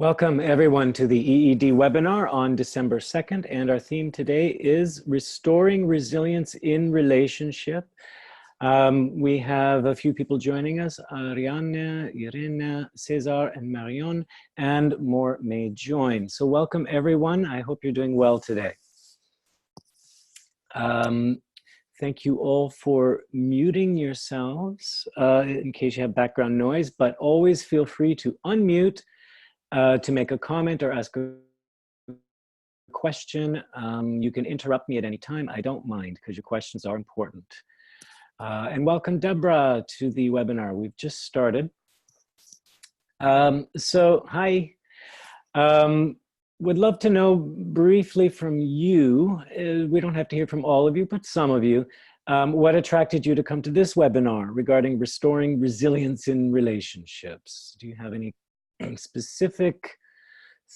Welcome everyone to the EED webinar on December 2nd, and our theme today is Restoring Resilience in Relationship. We have a few people joining us, Ariane, Irene, Cesar, and Marion, and more may join. So welcome everyone. I hope you're doing well today. Thank you all for muting yourselves in case you have background noise, but always feel free to unmute to make a comment or ask a question. You can interrupt me at any time. I don't mind because your questions are important. And welcome Deborah to the webinar. We've just started. So hi, would love to know briefly from you, we don't have to hear from all of you, but some of you, what attracted you to come to this webinar regarding restoring resilience in relationships? Do you have any specific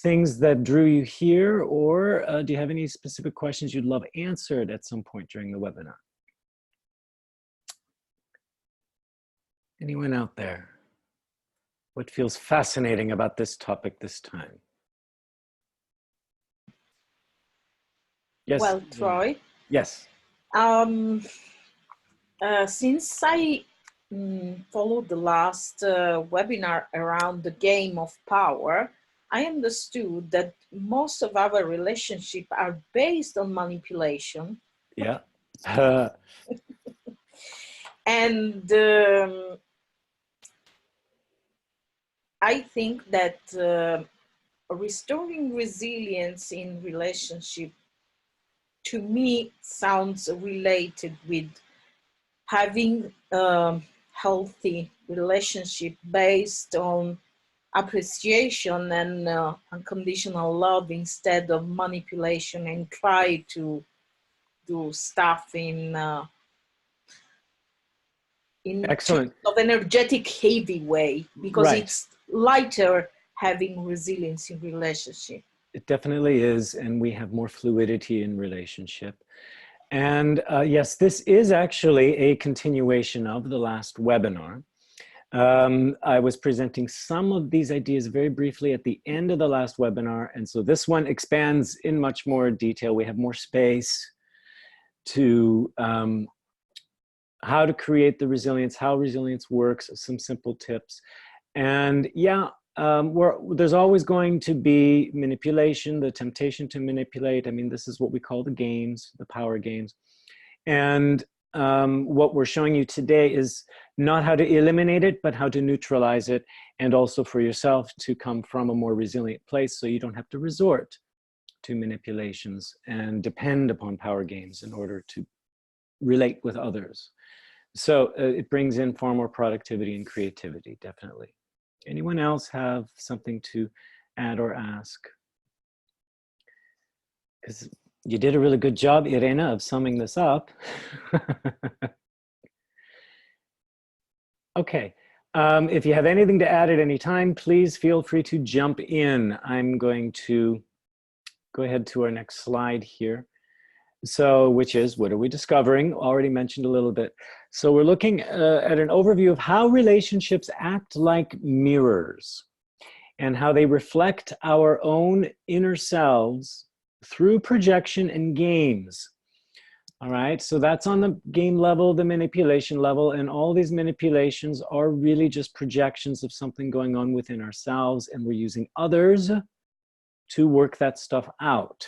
things that drew you here, or do you have any specific questions you'd love answered at some point during the webinar? Anyone out there? What feels fascinating about this topic this time? Yes. Well, Troy. Yes. Since I followed the last webinar around the game of power, I understood that most of our relationships are based on manipulation. Yeah. And I think that restoring resilience in relationship, to me, sounds related with having a healthy relationship based on appreciation and unconditional love instead of manipulation and try to do stuff in Excellent. of energetic heavy way, because Right. It's lighter having resilience in relationship. It definitely is, and we have more fluidity in relationship. And yes, this is actually a continuation of the last webinar. I was presenting some of these ideas very briefly at the end of the last webinar, and so this one expands in much more detail. We have more space to how to create the resilience, how resilience works, some simple tips. And yeah, there's always going to be manipulation, the temptation to manipulate. I mean, this is what we call the games, the power games. And what we're showing you today is not how to eliminate it, but how to neutralize it, and also for yourself to come from a more resilient place so you don't have to resort to manipulations and depend upon power games in order to relate with others. So it brings in far more productivity and creativity, definitely. Anyone else have something to add or ask? Because you did a really good job, Irena, of summing this up. Okay, if you have anything to add at any time, please feel free to jump in. I'm going to go ahead to our next slide here. So, which is, what are we discovering? Already mentioned a little bit. So we're looking at an overview of how relationships act like mirrors and how they reflect our own inner selves through projection and games. All right, so that's on the game level, the manipulation level, and all these manipulations are really just projections of something going on within ourselves, and we're using others to work that stuff out.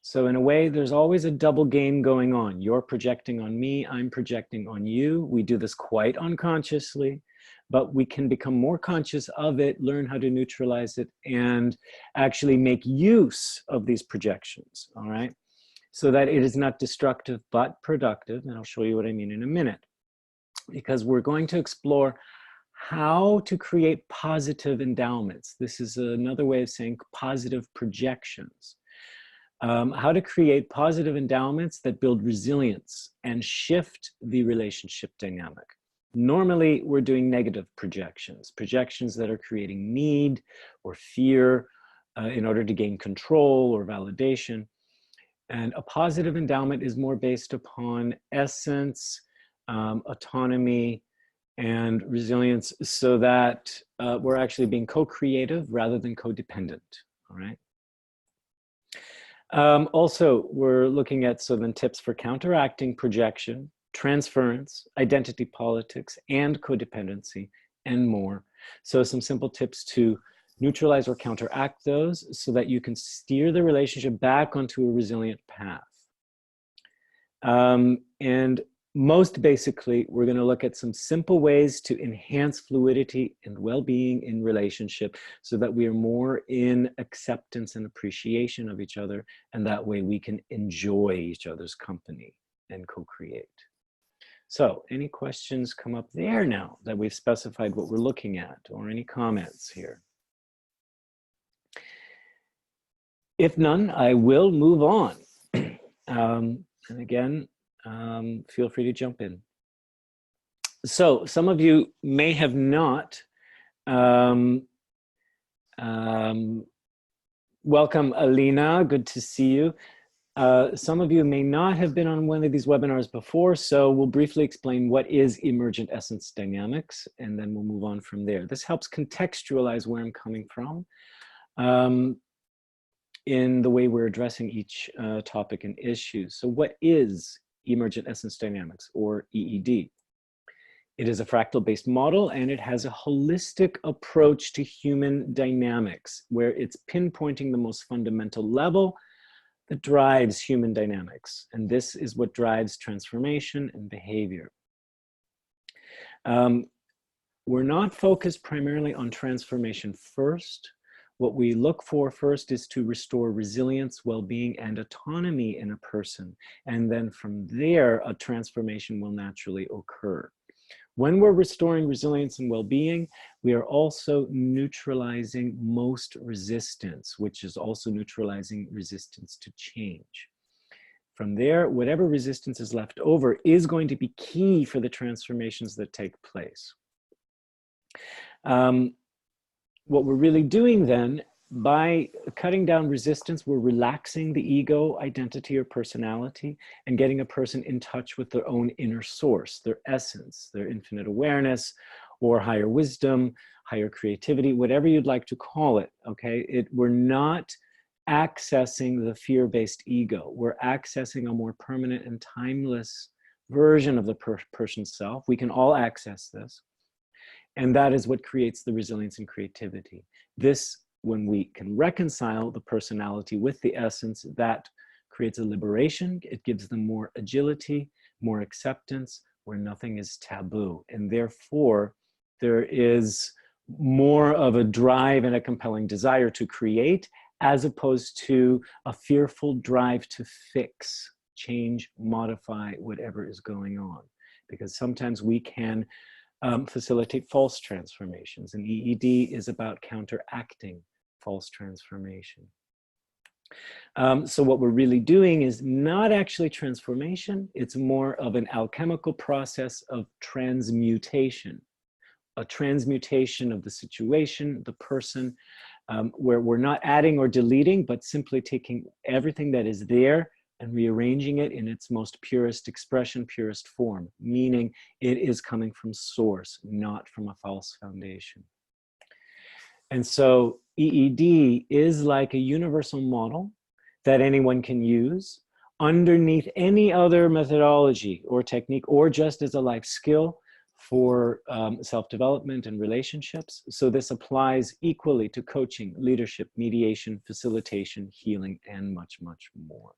So in a way, there's always a double game going on. You're projecting on me, I'm projecting on you. We do this quite unconsciously, but we can become more conscious of it, learn how to neutralize it, and actually make use of these projections, all right? So that it is not destructive, but productive. And I'll show you what I mean in a minute, because we're going to explore how to create positive endowments. This is another way of saying positive projections. How to create positive endowments that build resilience and shift the relationship dynamic. Normally, we're doing negative projections, projections that are creating need or fear in order to gain control or validation. And a positive endowment is more based upon essence, autonomy, and resilience so that we're actually being co-creative rather than codependent, all right? Also, we're looking at tips for counteracting projection, transference, identity politics, and codependency, and more. So some simple tips to neutralize or counteract those so that you can steer the relationship back onto a resilient path. And most basically, we're going to look at some simple ways to enhance fluidity and well-being in relationship so that we are more in acceptance and appreciation of each other, and that way we can enjoy each other's company and co-create. So any questions come up there now that we've specified what we're looking at, or any comments here? If none, I will move on. And again, feel free to jump in. So some of you may have not, welcome Alina, good to see you. Some of you may not have been on one of these webinars before, so we'll briefly explain what is emergent essence dynamics, and then we'll move on from there. This helps contextualize where I'm coming from in the way we're addressing each topic and issue. So what is emergent essence dynamics, or EED? It is a fractal-based model, and it has a holistic approach to human dynamics, where it's pinpointing the most fundamental level that drives human dynamics. And this is what drives transformation and behavior. We're not focused primarily on transformation first. What we look for first is to restore resilience, well-being, and autonomy in a person. And then from there, a transformation will naturally occur. When we're restoring resilience and well-being, we are also neutralizing most resistance, which is also neutralizing resistance to change. From there, whatever resistance is left over is going to be key for the transformations that take place. What we're really doing then, by cutting down resistance, we're relaxing the ego, identity, or personality, and getting a person in touch with their own inner source, their essence, their infinite awareness, or higher wisdom, higher creativity, whatever you'd like to call it, okay? We're not accessing the fear-based ego. We're accessing a more permanent and timeless version of the person's self. We can all access this. And that is what creates the resilience and creativity. This, when we can reconcile the personality with the essence, that creates a liberation. It gives them more agility, more acceptance, where nothing is taboo. And therefore, there is more of a drive and a compelling desire to create, as opposed to a fearful drive to fix, change, modify whatever is going on. Because sometimes we can facilitate false transformations, and EED is about counteracting false transformation. So what we're really doing is not actually transformation, it's more of an alchemical process of transmutation, a transmutation of the situation, the person, where we're not adding or deleting, but simply taking everything that is there and rearranging it in its most purest expression, purest form, meaning it is coming from source, not from a false foundation. And so EED is like a universal model that anyone can use underneath any other methodology or technique, or just as a life skill for self-development and relationships. So this applies equally to coaching, leadership, mediation, facilitation, healing, and much, much more.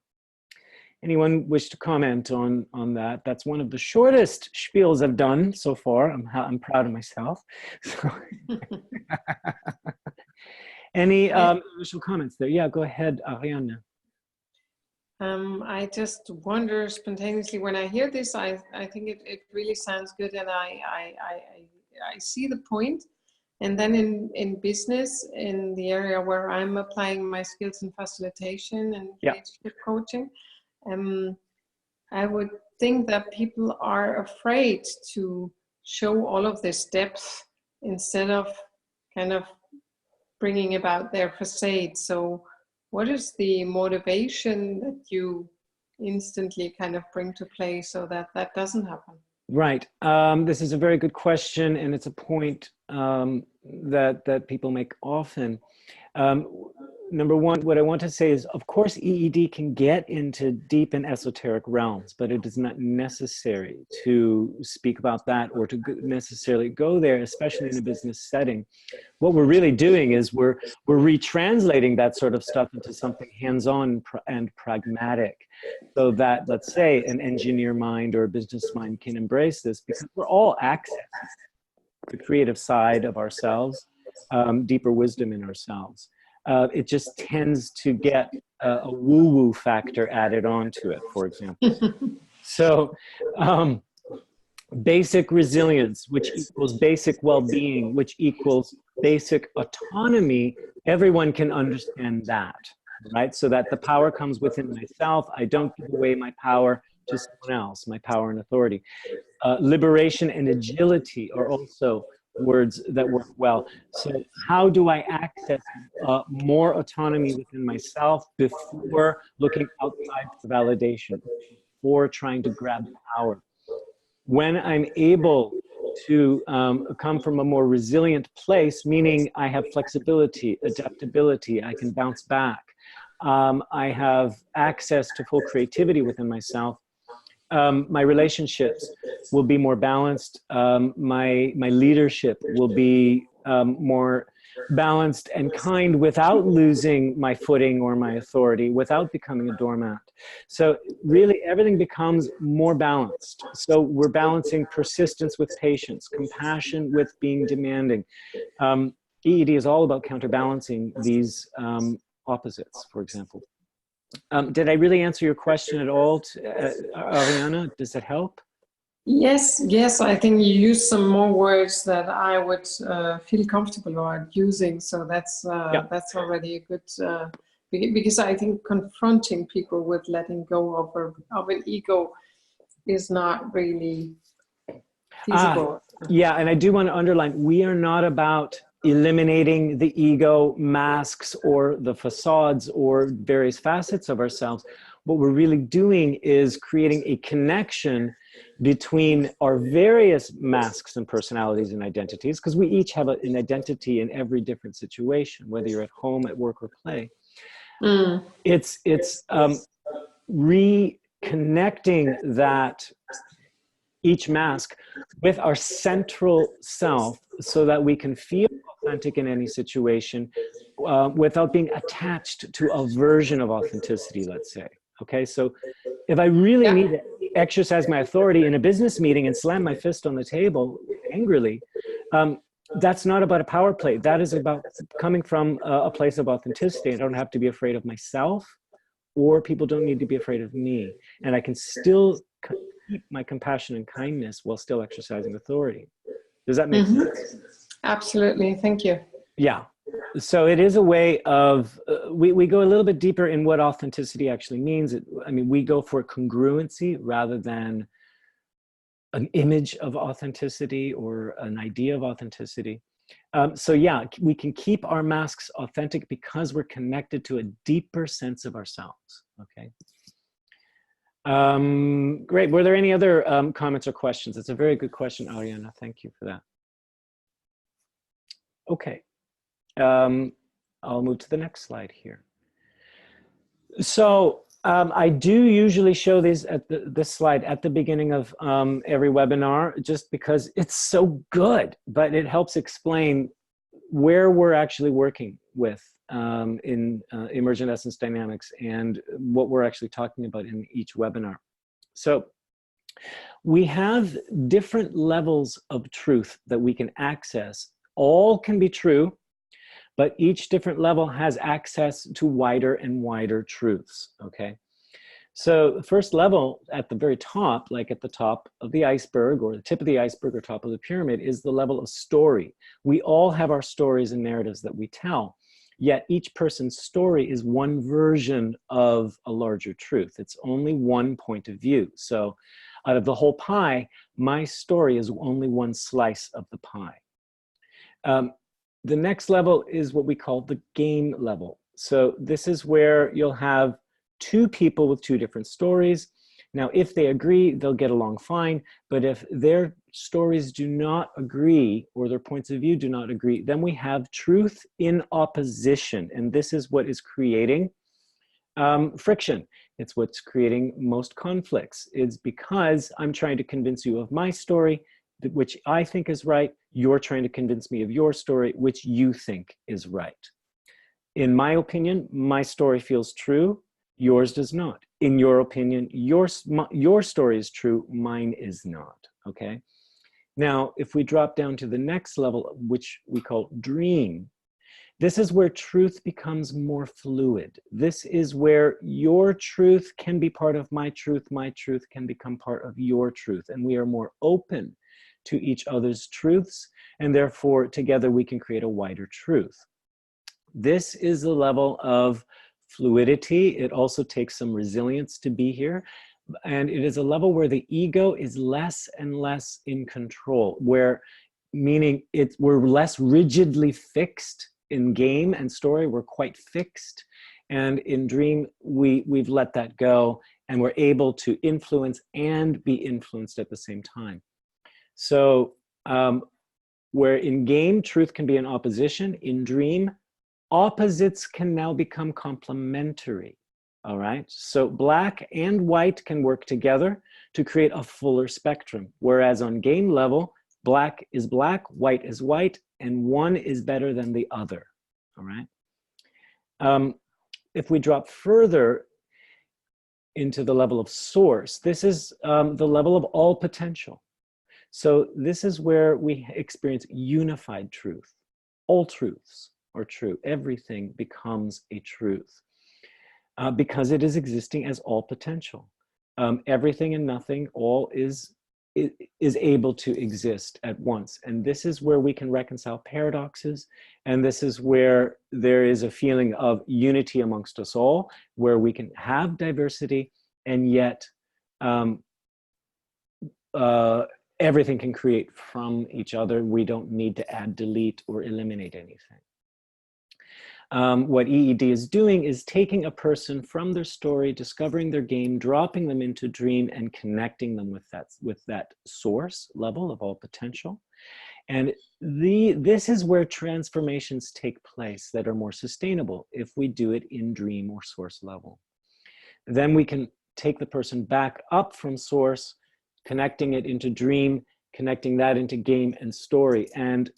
Anyone wish to comment on that? That's one of the shortest spiels I've done so far. I'm proud of myself. So any initial comments there? Yeah, go ahead, Ariane. I just wonder spontaneously when I hear this, I think it really sounds good, and I see the point. And then in business, in the area where I'm applying my skills in facilitation and leadership coaching, I would think that people are afraid to show all of this depth instead of kind of bringing about their facade. So what is the motivation that you instantly kind of bring to play so that that doesn't happen? Right. This is a very good question, and it's a point that people make often. Number one, what I want to say is, of course, EED can get into deep and esoteric realms, but it is not necessary to speak about that or to necessarily go there, especially in a business setting. What we're really doing is we're retranslating that sort of stuff into something hands-on and pragmatic, so that, let's say, an engineer mind or a business mind can embrace this, because we're all accessing the creative side of ourselves, deeper wisdom in ourselves. It just tends to get a woo-woo factor added onto it, for example. So basic resilience, which equals basic well-being, which equals basic autonomy, everyone can understand that, right? So that the power comes within myself. I don't give away my power to someone else, my power and authority. Liberation and agility are also words that work well. So how do I access more autonomy within myself before looking outside for validation, or trying to grab power? When I'm able to come from a more resilient place, meaning I have flexibility, adaptability, I can bounce back, I have access to full creativity within myself, my relationships will be more balanced, my leadership will be more balanced and kind without losing my footing or my authority, without becoming a doormat. So really everything becomes more balanced. So we're balancing persistence with patience, compassion with being demanding. EED is all about counterbalancing these opposites, for example. Did I really answer your question at all, Ariana? Does that help? Yes, I think you use some more words that I would feel comfortable about using. So that's already a good, because I think confronting people with letting go of an ego is not really feasible. Yeah, and I do want to underline, we are not about eliminating the ego masks or the facades or various facets of ourselves. What we're really doing is creating a connection between our various masks and personalities and identities, because we each have an identity in every different situation, whether you're at home, at work, or play. It's reconnecting that each mask with our central self, so that we can feel authentic in any situation without being attached to a version of authenticity, let's say. Okay, so if I really need to exercise my authority in a business meeting and slam my fist on the table angrily, that's not about a power play. That is about coming from a place of authenticity. I don't have to be afraid of myself, or people don't need to be afraid of me. And I can still keep my compassion and kindness while still exercising authority. Does that make sense? Absolutely, thank you. Yeah. So it is a way of, we go a little bit deeper in what authenticity actually means. I mean, we go for congruency rather than an image of authenticity or an idea of authenticity. So yeah, we can keep our masks authentic because we're connected to a deeper sense of ourselves, okay? Great, were there any other comments or questions? It's a very good question, Ariana, thank you for that. Okay. I'll move to the next slide here. So I do usually show this slide at the beginning of every webinar, just because it's so good, but it helps explain where we're actually working with in emergent essence dynamics and what we're actually talking about in each webinar. So we have different levels of truth that we can access. All can be true, but each different level has access to wider and wider truths, okay? So the first level at the very top, like at the top of the iceberg or the tip of the iceberg or top of the pyramid, is the level of story. We all have our stories and narratives that we tell, yet each person's story is one version of a larger truth. It's only one point of view. So out of the whole pie, my story is only one slice of the pie. The next level is what we call the game level. So this is where you'll have two people with two different stories. Now, if they agree, they'll get along fine. But if their stories do not agree or their points of view do not agree, then we have truth in opposition. And this is what is creating friction. It's what's creating most conflicts. It's because I'm trying to convince you of my story, which I think is right. You're trying to convince me of your story, which you think is right. In my opinion, my story feels true. Yours does not. In your opinion, your story is true. Mine is not. Okay. Now, if we drop down to the next level, which we call dream, this is where truth becomes more fluid. This is where your truth can be part of my truth can become part of your truth, and we are more open to each other's truths, and therefore together we can create a wider truth. This is the level of fluidity. It also takes some resilience to be here, and it is a level where the ego is less and less in control, where meaning we're less rigidly fixed. In game and story, we're quite fixed. And in dream, we've let that go, and we're able to influence and be influenced at the same time. So where in game, truth can be in opposition, in dream, opposites can now become complementary. All right. So black and white can work together to create a fuller spectrum. Whereas on game level, black is black, white is white, and one is better than the other. All right. If we drop further into the level of source, this is the level of all potential. So this is where we experience unified truth. All truths are true. Everything becomes a truth because it is existing as all potential. Everything and nothing, all is able to exist at once. And this is where we can reconcile paradoxes. And this is where there is a feeling of unity amongst us all, where we can have diversity and yet everything can create from each other. We don't need to add, delete, or eliminate anything. What EED is doing is taking a person from their story, discovering their game, dropping them into dream, and connecting them with that source level of all potential. And this is where transformations take place that are more sustainable if we do it in dream or source level. Then we can take the person back up from source, connecting it into dream, connecting that into game and story. And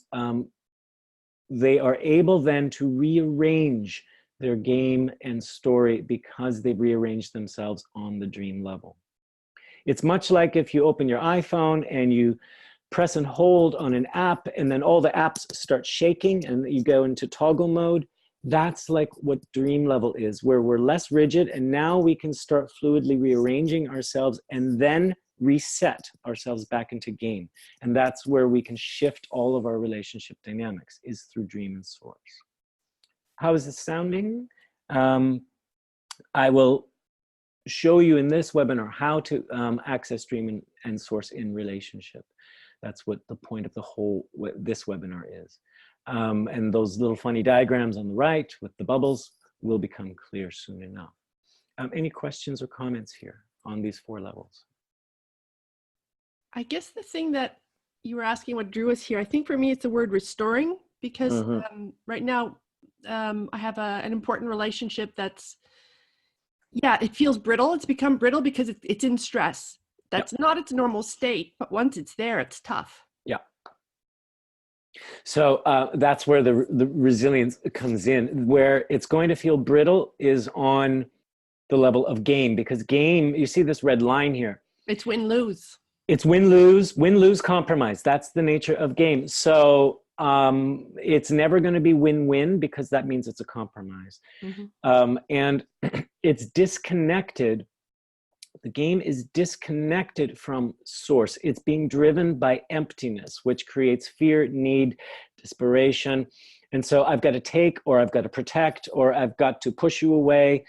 they are able then to rearrange their game and story because they've rearranged themselves on the dream level. It's much like if you open your iPhone and you press and hold on an app and then all the apps start shaking and you go into toggle mode. That's like what dream level is, where we're less rigid and now we can start fluidly rearranging ourselves and then reset ourselves back into game. And that's where we can shift all of our relationship dynamics, is through dream and source. How is this sounding? I will show you in this webinar how to access dream and source in relationship. That's what the point of this webinar is. And those little funny diagrams on the right with the bubbles will become clear soon enough. Any questions or comments here on these 4 levels? I guess the thing that you were asking what drew us here, I think for me it's the word restoring, because right now I have an important relationship that's, yeah, it feels brittle. It's become brittle because it's in stress. That's not its normal state, but once it's there, it's tough. Yeah. So that's where the resilience comes in. Where it's going to feel brittle is on the level of game, because game, you see this red line here. It's win-lose. It's win-lose compromise. That's the nature of game. So it's never going to be win-win, because that means it's a compromise. And it's disconnected. The game is disconnected from source. It's being driven by emptiness, which creates fear, need, desperation. And so I've got to take, or I've got to protect, or I've got to push you away,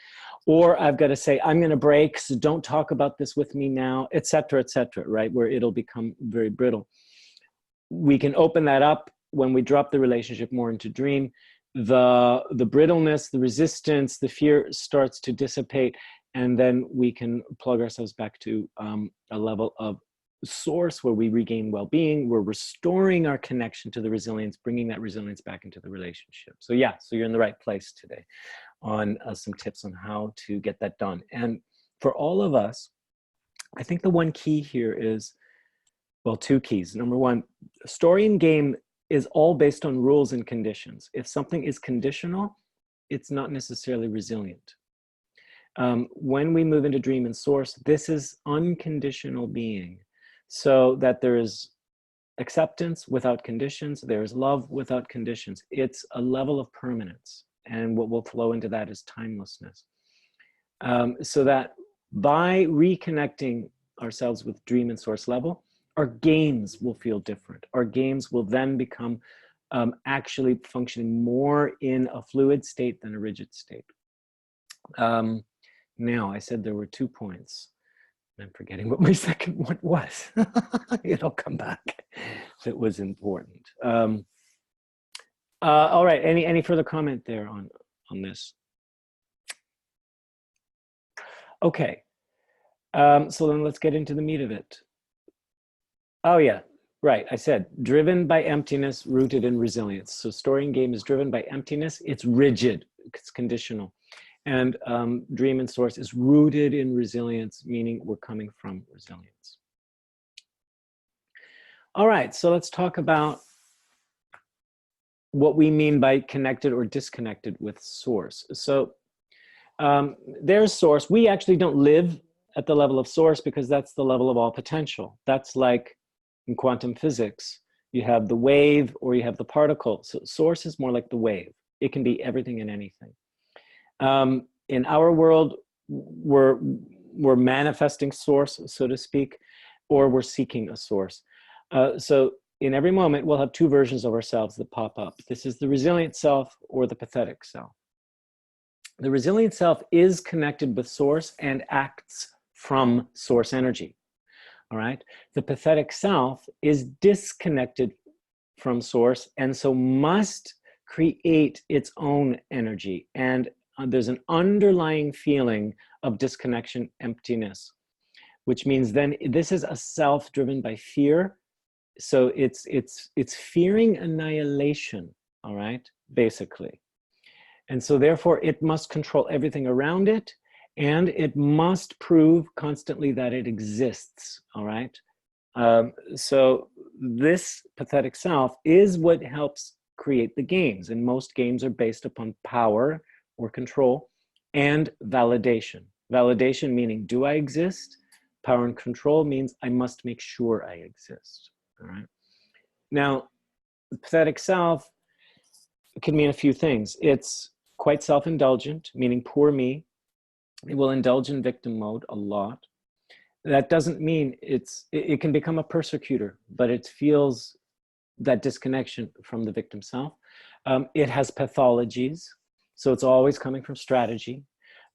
or I've got to say, I'm going to break, so don't talk about this with me now, et cetera, right? Where it'll become very brittle. We can open that up when we drop the relationship more into dream. The brittleness, the resistance, the fear starts to dissipate, and then we can plug ourselves back to a level of source where we regain well-being. We're restoring our connection to the resilience, bringing that resilience back into the relationship. So yeah, so you're in the right place today on some tips on how to get that done. And for all of us, I think the one key here is, well, two keys. Number one, story and game is all based on rules and conditions. If something is conditional, it's not necessarily resilient. When we move into dream and source, this is unconditional being. So that there is acceptance without conditions, there is love without conditions. It's a level of permanence, and what will flow into that is timelessness. So that by reconnecting ourselves with dream and source level, our games will feel different. Our games will then become actually functioning more in a fluid state than a rigid state. Now, I said there were 2 points. I'm forgetting what my second one was. It'll come back. It was important. All right, any further comment there on this? Okay, so then let's get into the meat of it. Oh yeah, right, I said, driven by emptiness, rooted in resilience. So story and game is driven by emptiness, it's rigid, it's conditional. And dream and source is rooted in resilience, meaning we're coming from resilience. All right, so let's talk about what we mean by connected or disconnected with source. So there's source. We actually don't live at the level of source because that's the level of all potential. That's like in quantum physics, you have the wave or you have the particle. So source is more like the wave. It can be everything and anything. In our world, we're manifesting source, so to speak, or we're seeking a source. So in every moment, we'll have 2 versions of ourselves that pop up. This is the resilient self or the pathetic self. The resilient self is connected with source and acts from source energy, all right? The pathetic self is disconnected from source and so must create its own energy, and there's an underlying feeling of disconnection, emptiness, which means then this is a self driven by fear. So it's fearing annihilation, all right, basically. And so therefore it must control everything around it, and it must prove constantly that it exists, all right? So this pathetic self is what helps create the games, and most games are based upon power or control and validation. Validation meaning, do I exist? Power and control means I must make sure I exist, all right? Now, the pathetic self can mean a few things. It's quite self-indulgent, meaning poor me. It will indulge in victim mode a lot. That doesn't mean it can become a persecutor, but it feels that disconnection from the victim self. It has pathologies. So it's always coming from strategy.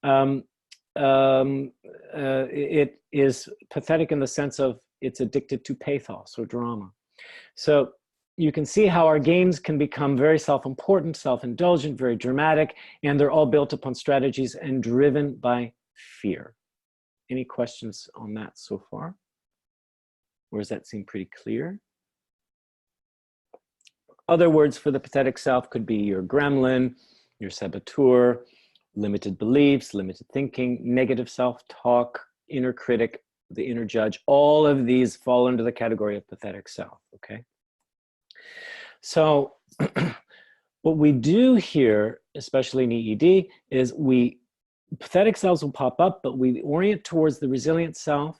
It is pathetic in the sense of it's addicted to pathos or drama. So you can see how our games can become very self-important, self-indulgent, very dramatic, and they're all built upon strategies and driven by fear. Any questions on that so far? Or does that seem pretty clear? Other words for the pathetic self could be your gremlin, your saboteur, limited beliefs, limited thinking, negative self-talk, inner critic, the inner judge. All of these fall under the category of pathetic self, okay? So what we do here, especially in EED, is pathetic selves will pop up, but we orient towards the resilient self.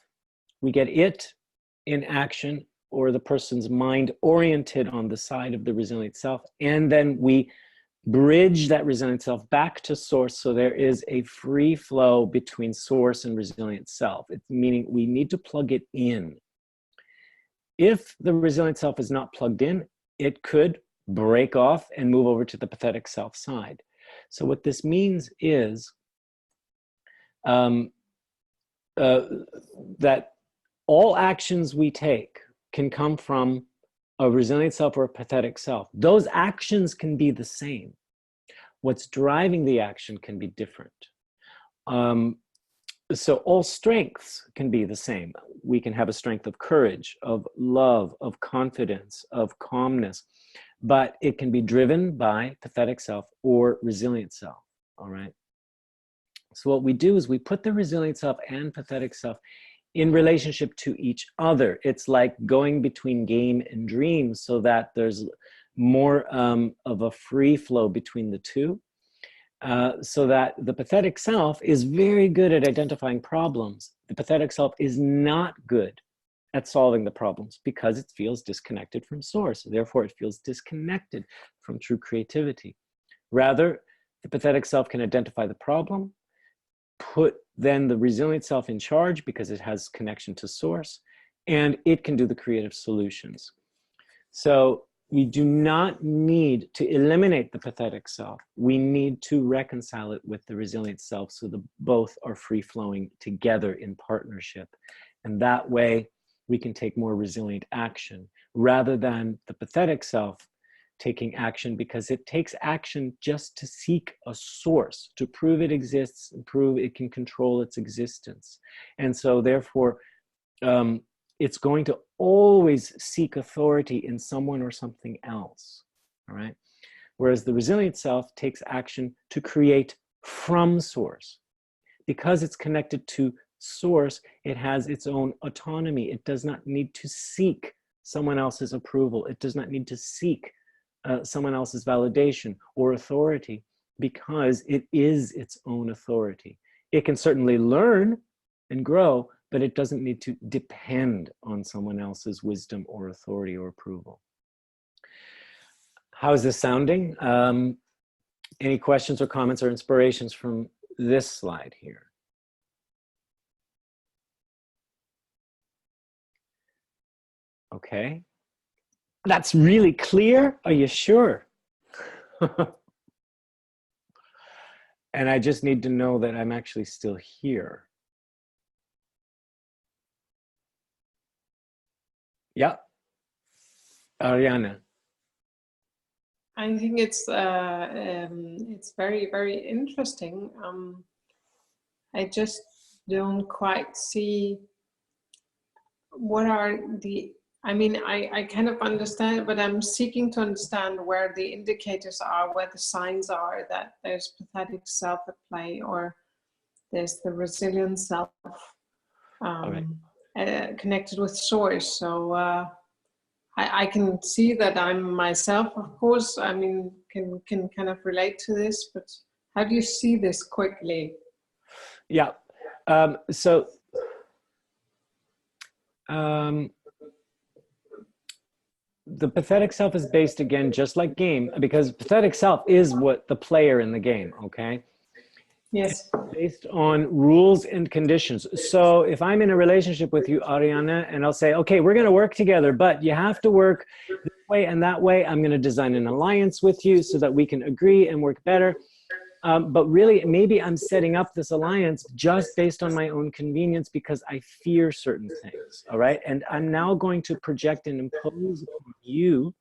We get it in action, or the person's mind oriented on the side of the resilient self, and then we bridge that resilient self back to source, so there is a free flow between source and resilient self. It's meaning we need to plug it in. If the resilient self is not plugged in, it could break off and move over to the pathetic self side. So what this means is that all actions we take can come from a resilient self or a pathetic self. Those actions can be the same. What's driving the action can be different. So all strengths can be the same. We can have a strength of courage, of love, of confidence, of calmness, but it can be driven by pathetic self or resilient self, all right? So what we do is we put the resilient self and pathetic self in relationship to each other. It's like going between game and dream so that there's more of a free flow between the two. So that the pathetic self is very good at identifying problems. The pathetic self is not good at solving the problems because it feels disconnected from source. Therefore, it feels disconnected from true creativity. Rather, the pathetic self can identify the problem, put then the resilient self in charge because it has connection to source, and it can do the creative solutions. So we do not need to eliminate the pathetic self. We need to reconcile it with the resilient self so the both are free-flowing together in partnership. And that way we can take more resilient action rather than the pathetic self taking action because it takes action just to seek a source, to prove it exists and prove it can control its existence. And so therefore, it's going to always seek authority in someone or something else, all right? Whereas the resilient self takes action to create from source. Because it's connected to source, it has its own autonomy. It does not need to seek someone else's approval. It does not need to seek someone else's validation or authority because it is its own authority. It can certainly learn and grow, but it doesn't need to depend on someone else's wisdom or authority or approval. How is this sounding? Any questions or comments or inspirations from this slide here? Okay. That's really clear? Are you sure? And I just need to know that I'm actually still here. Yeah, Ariana. I think it's very, very interesting. I just don't quite see what are the, I mean, I kind of understand, but I'm seeking to understand where the indicators are, where the signs are that there's pathetic self at play or there's the resilient self connected with source. So I can see that I'm myself, of course, I mean, can kind of relate to this, but how do you see this quickly? Yeah, the pathetic self is based, again, just like game, because pathetic self is what the player in the game, okay? Yes. It's based on rules and conditions. So if I'm in a relationship with you, Ariana, and I'll say, okay, we're going to work together, but you have to work this way and that way. I'm going to design an alliance with you so that we can agree and work better. But really, maybe I'm setting up this alliance just based on my own convenience because I fear certain things, all right? And I'm now going to project and impose upon you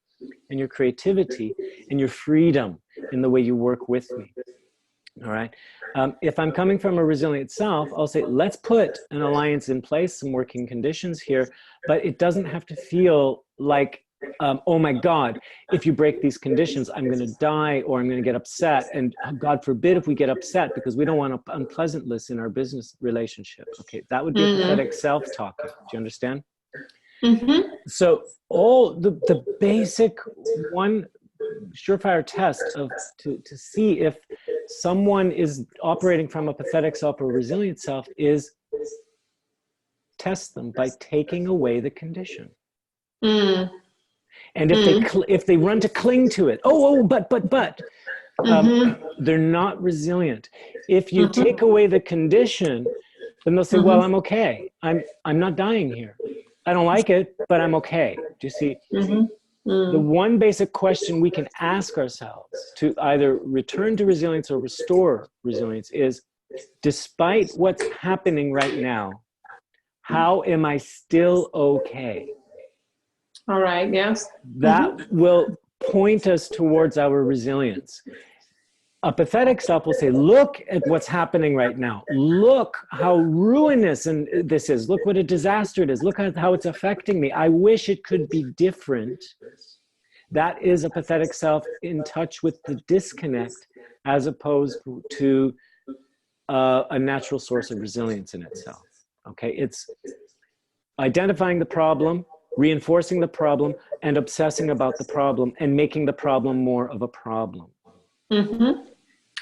and your creativity and your freedom in the way you work with me, all right? If I'm coming from a resilient self, I'll say, let's put an alliance in place, some working conditions here, but it doesn't have to feel like, oh my God, if you break these conditions, I'm going to die or I'm going to get upset. And God forbid if we get upset because we don't want unpleasantness in our business relationship. Okay, that would be a pathetic self-talking. Do you understand? So all the basic one surefire test of to see if someone is operating from a pathetic self or resilient self is test them by taking away the condition. And if they run to cling to it, but they're not resilient. If you take away the condition, then they'll say, well, I'm okay. I'm not dying here. I don't like it, but I'm okay. Do you see? The one basic question we can ask ourselves to either return to resilience or restore resilience is, despite what's happening right now, how am I still okay? All right, yes. That will point us towards our resilience. A pathetic self will say, look at what's happening right now. Look how ruinous this is. Look what a disaster it is. Look how it's affecting me. I wish it could be different. That is a pathetic self in touch with the disconnect, as opposed to a natural source of resilience in itself. Okay, it's identifying the problem, reinforcing the problem, and obsessing about the problem, and making the problem more of a problem. Mm-hmm.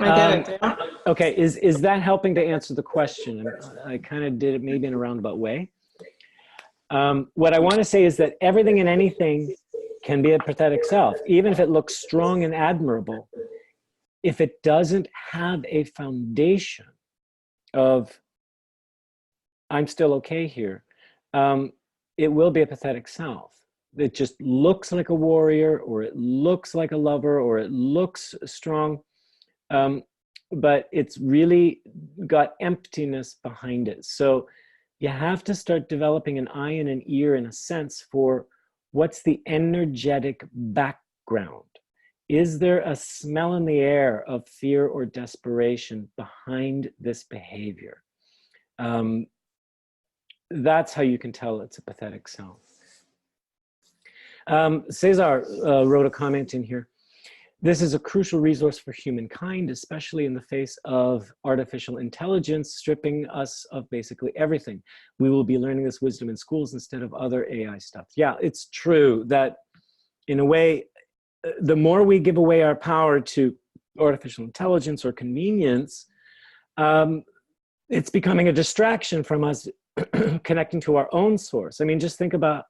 I get it. Yeah. Okay, is that helping to answer the question? I kind of did it maybe in a roundabout way. What I want to say is that everything and anything can be a pathetic self, even if it looks strong and admirable. If it doesn't have a foundation of, I'm still okay here, it will be a pathetic self. It just looks like a warrior, or it looks like a lover, or it looks strong. But it's really got emptiness behind it. So you have to start developing an eye and an ear, in a sense, for what's the energetic background. Is there a smell in the air of fear or desperation behind this behavior? That's how you can tell it's a pathetic self. Cesar wrote a comment in here. This is a crucial resource for humankind, especially in the face of artificial intelligence stripping us of basically everything. We will be learning this wisdom in schools instead of other AI stuff. Yeah, it's true that in a way, the more we give away our power to artificial intelligence or convenience, it's becoming a distraction from us connecting to our own source. I mean, just think about,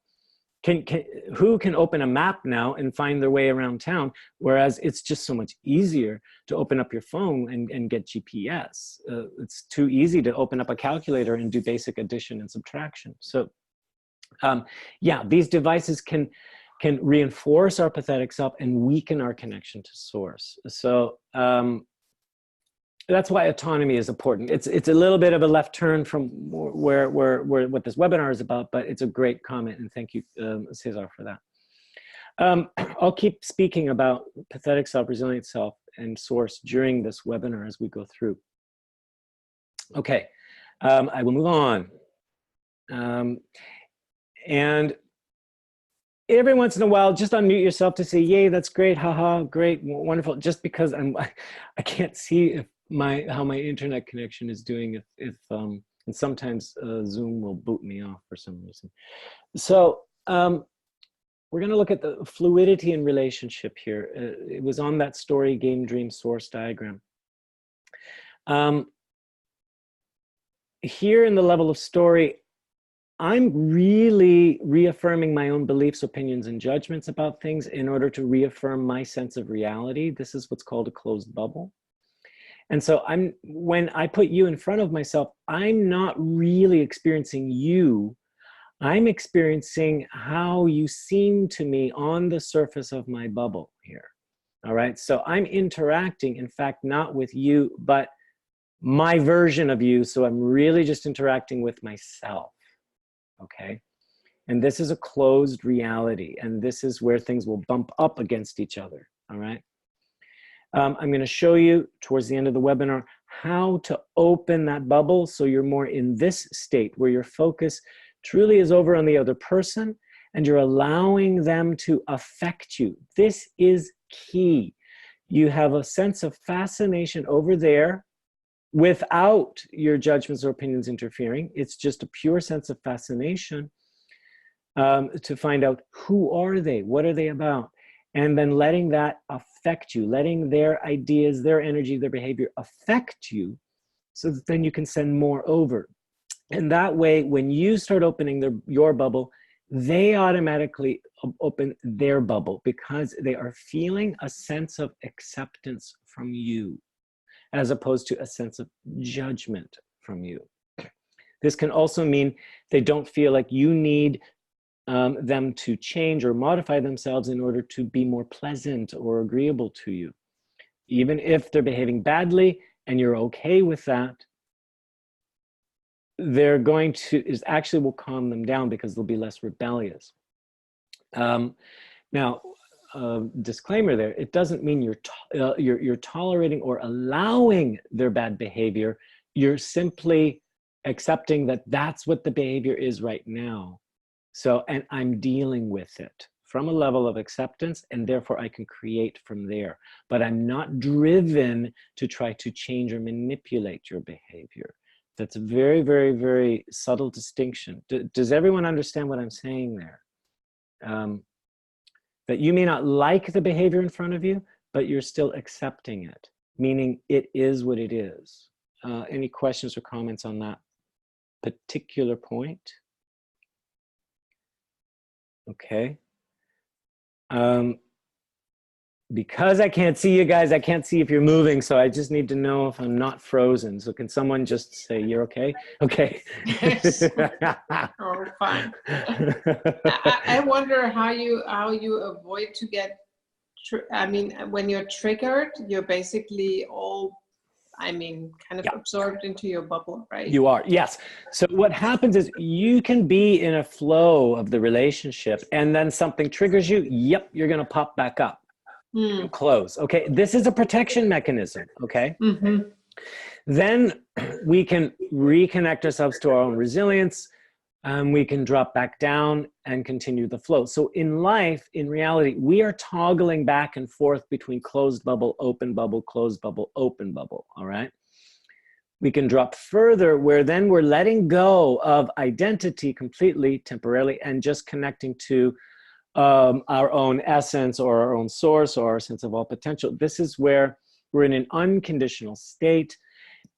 who can open a map now and find their way around town, whereas it's just so much easier to open up your phone and get GPS. It's too easy to open up a calculator and do basic addition and subtraction. So yeah, these devices can reinforce our pathetic self and weaken our connection to source. So that's why autonomy is important. It's a little bit of a left turn from where what this webinar is about, but it's a great comment, and thank you, Cesar, for that. I'll keep speaking about pathetic self, resilient self, and source during this webinar as we go through. Okay, I will move on. And every once in a while, just unmute yourself to say, yay, that's great, haha, great, wonderful, just because I can't see if how my internet connection is doing, and sometimes Zoom will boot me off for some reason. So we're going to look at the fluidity in relationship here. It was on that story, game, dream, source diagram. Here in the level of story, I'm really reaffirming my own beliefs, opinions, and judgments about things in order to reaffirm my sense of reality. This is what's called a closed bubble. And so when I put you in front of myself, I'm not really experiencing you. I'm experiencing how you seem to me on the surface of my bubble here. All right. So I'm interacting, in fact, not with you, but my version of you. So I'm really just interacting with myself. Okay. And this is a closed reality. And this is where things will bump up against each other. All right. I'm going to show you towards the end of the webinar how to open that bubble so you're more in this state where your focus truly is over on the other person and you're allowing them to affect you. This is key. You have a sense of fascination over there without your judgments or opinions interfering. It's just a pure sense of fascination to find out, who are they? What are they about? And then letting that affect you, letting their ideas, their energy, their behavior affect you, so that then you can send more over. And that way, when you start opening your bubble, they automatically open their bubble because they are feeling a sense of acceptance from you, as opposed to a sense of judgment from you. This can also mean they don't feel like you need them to change or modify themselves in order to be more pleasant or agreeable to you. Even if they're behaving badly and you're okay with that, they're going to, actually will calm them down because they'll be less rebellious. Now, disclaimer there. It doesn't mean you're tolerating or allowing their bad behavior. You're simply accepting that that's what the behavior is right now. So, and I'm dealing with it from a level of acceptance, and therefore I can create from there. But I'm not driven to try to change or manipulate your behavior. That's a very, very, very subtle distinction. Does everyone understand what I'm saying there? That you may not like the behavior in front of you, but you're still accepting it, meaning it is what it is. Any questions or comments on that particular point? Okay. Because I can't see you guys, I can't see if you're moving, so I just need to know if I'm not frozen. So can someone just say you're okay? Okay. Yes. Oh, fine. I wonder how you avoid to get. I mean, when you're triggered, you're basically all, I mean, kind of absorbed into your bubble, right? You are, yes. So what happens is you can be in a flow of the relationship, and then something triggers you. Yep, you're going to pop back up. Close. Okay, this is a protection mechanism. Okay. Then we can reconnect ourselves to our own resilience. We can drop back down and continue the flow. So in life, in reality, we are toggling back and forth between closed bubble, open bubble, closed bubble, open bubble. All right. We can drop further where then we're letting go of identity completely, temporarily, and just connecting to our own essence or our own source or our sense of all potential. This is where we're in an unconditional state.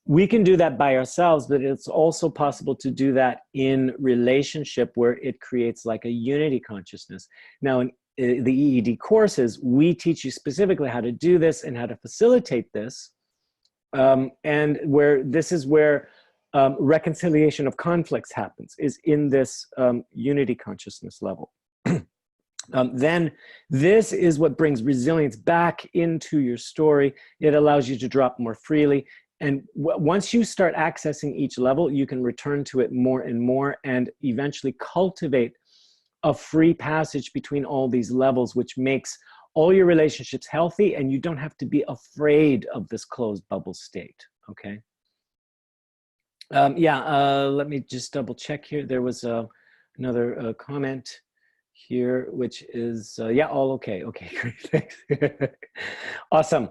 We can do that by ourselves, but it's also possible to do that in relationship where it creates like a unity consciousness. Now, in the EED courses, we teach you specifically how to do this and how to facilitate this. And where this is where reconciliation of conflicts happens, is in this unity consciousness level. Then this is what brings resilience back into your story. It allows you to drop more freely. And once you start accessing each level, you can return to it more and more and eventually cultivate a free passage between all these levels, which makes all your relationships healthy, and you don't have to be afraid of this closed bubble state, okay? Let me just double check here. There was another comment here, which is, all okay. Okay, great, thanks. Awesome.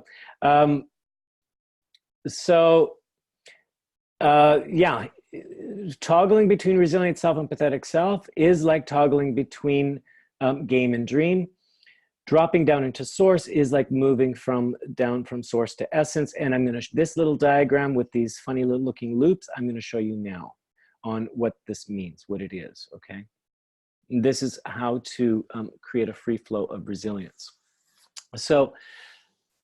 Toggling between resilient self and pathetic self is like toggling between game and dream. Dropping down into source is like moving down from source to essence. And I'm going to, this little diagram with these funny little looking loops, I'm going to show you now on what this means, what it is, okay? And this is how to create a free flow of resilience. So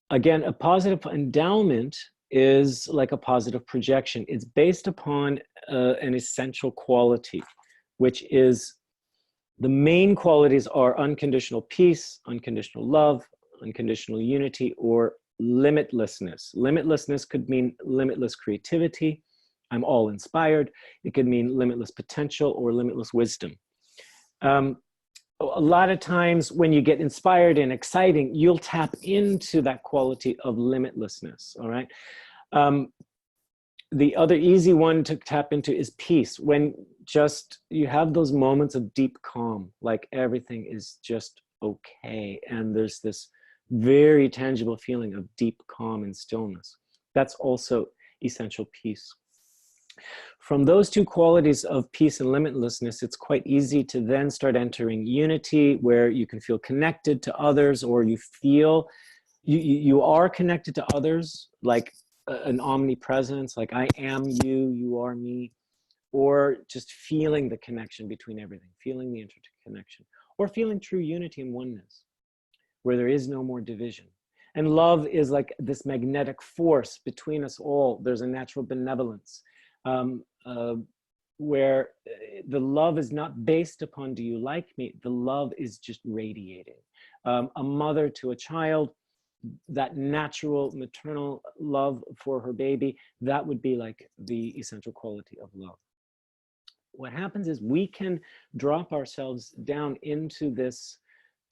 again, a positive endowment is like a positive projection. It's based upon an essential quality, which is the main qualities are unconditional peace, unconditional love, unconditional unity, or limitlessness. Limitlessness could mean limitless creativity. I'm all inspired. It could mean limitless potential or limitless wisdom. A lot of times when you get inspired and exciting, you'll tap into that quality of limitlessness, all right? The other easy one to tap into is peace. When just you have those moments of deep calm, like everything is just okay, and there's this very tangible feeling of deep calm and stillness. That's also essential peace. From those two qualities of peace and limitlessness, it's quite easy to then start entering unity, where you can feel connected to others, or you feel you are connected to others, like an omnipresence, like I am you, you are me, or just feeling the connection between everything, feeling the interconnection, or feeling true unity and oneness, where there is no more division. And love is like this magnetic force between us all. There's a natural benevolence. Where the love is not based upon, do you like me? The love is just radiating. A mother to a child, that natural maternal love for her baby, that would be like the essential quality of love. What happens is we can drop ourselves down into this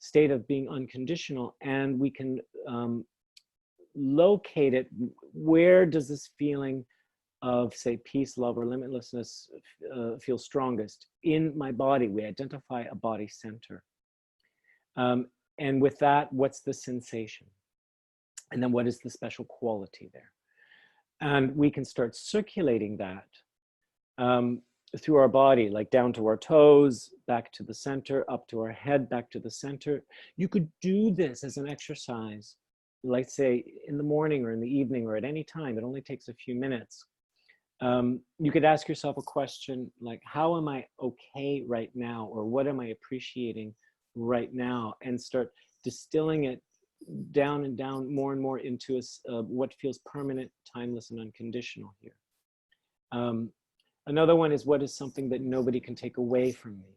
state of being unconditional, and we can locate it. Where does this feeling of, say, peace, love, or limitlessness feel strongest? In my body. We identify a body center. And with that, what's the sensation? And then what is the special quality there? And we can start circulating that through our body, like down to our toes, back to the center, up to our head, back to the center. You could do this as an exercise, like say in the morning or in the evening or at any time. It only takes a few minutes. You could ask yourself a question like, how am I okay right now? Or what am I appreciating right now? And start distilling it down and down more and more into what feels permanent, timeless, and unconditional here. Another one is, what is something that nobody can take away from me?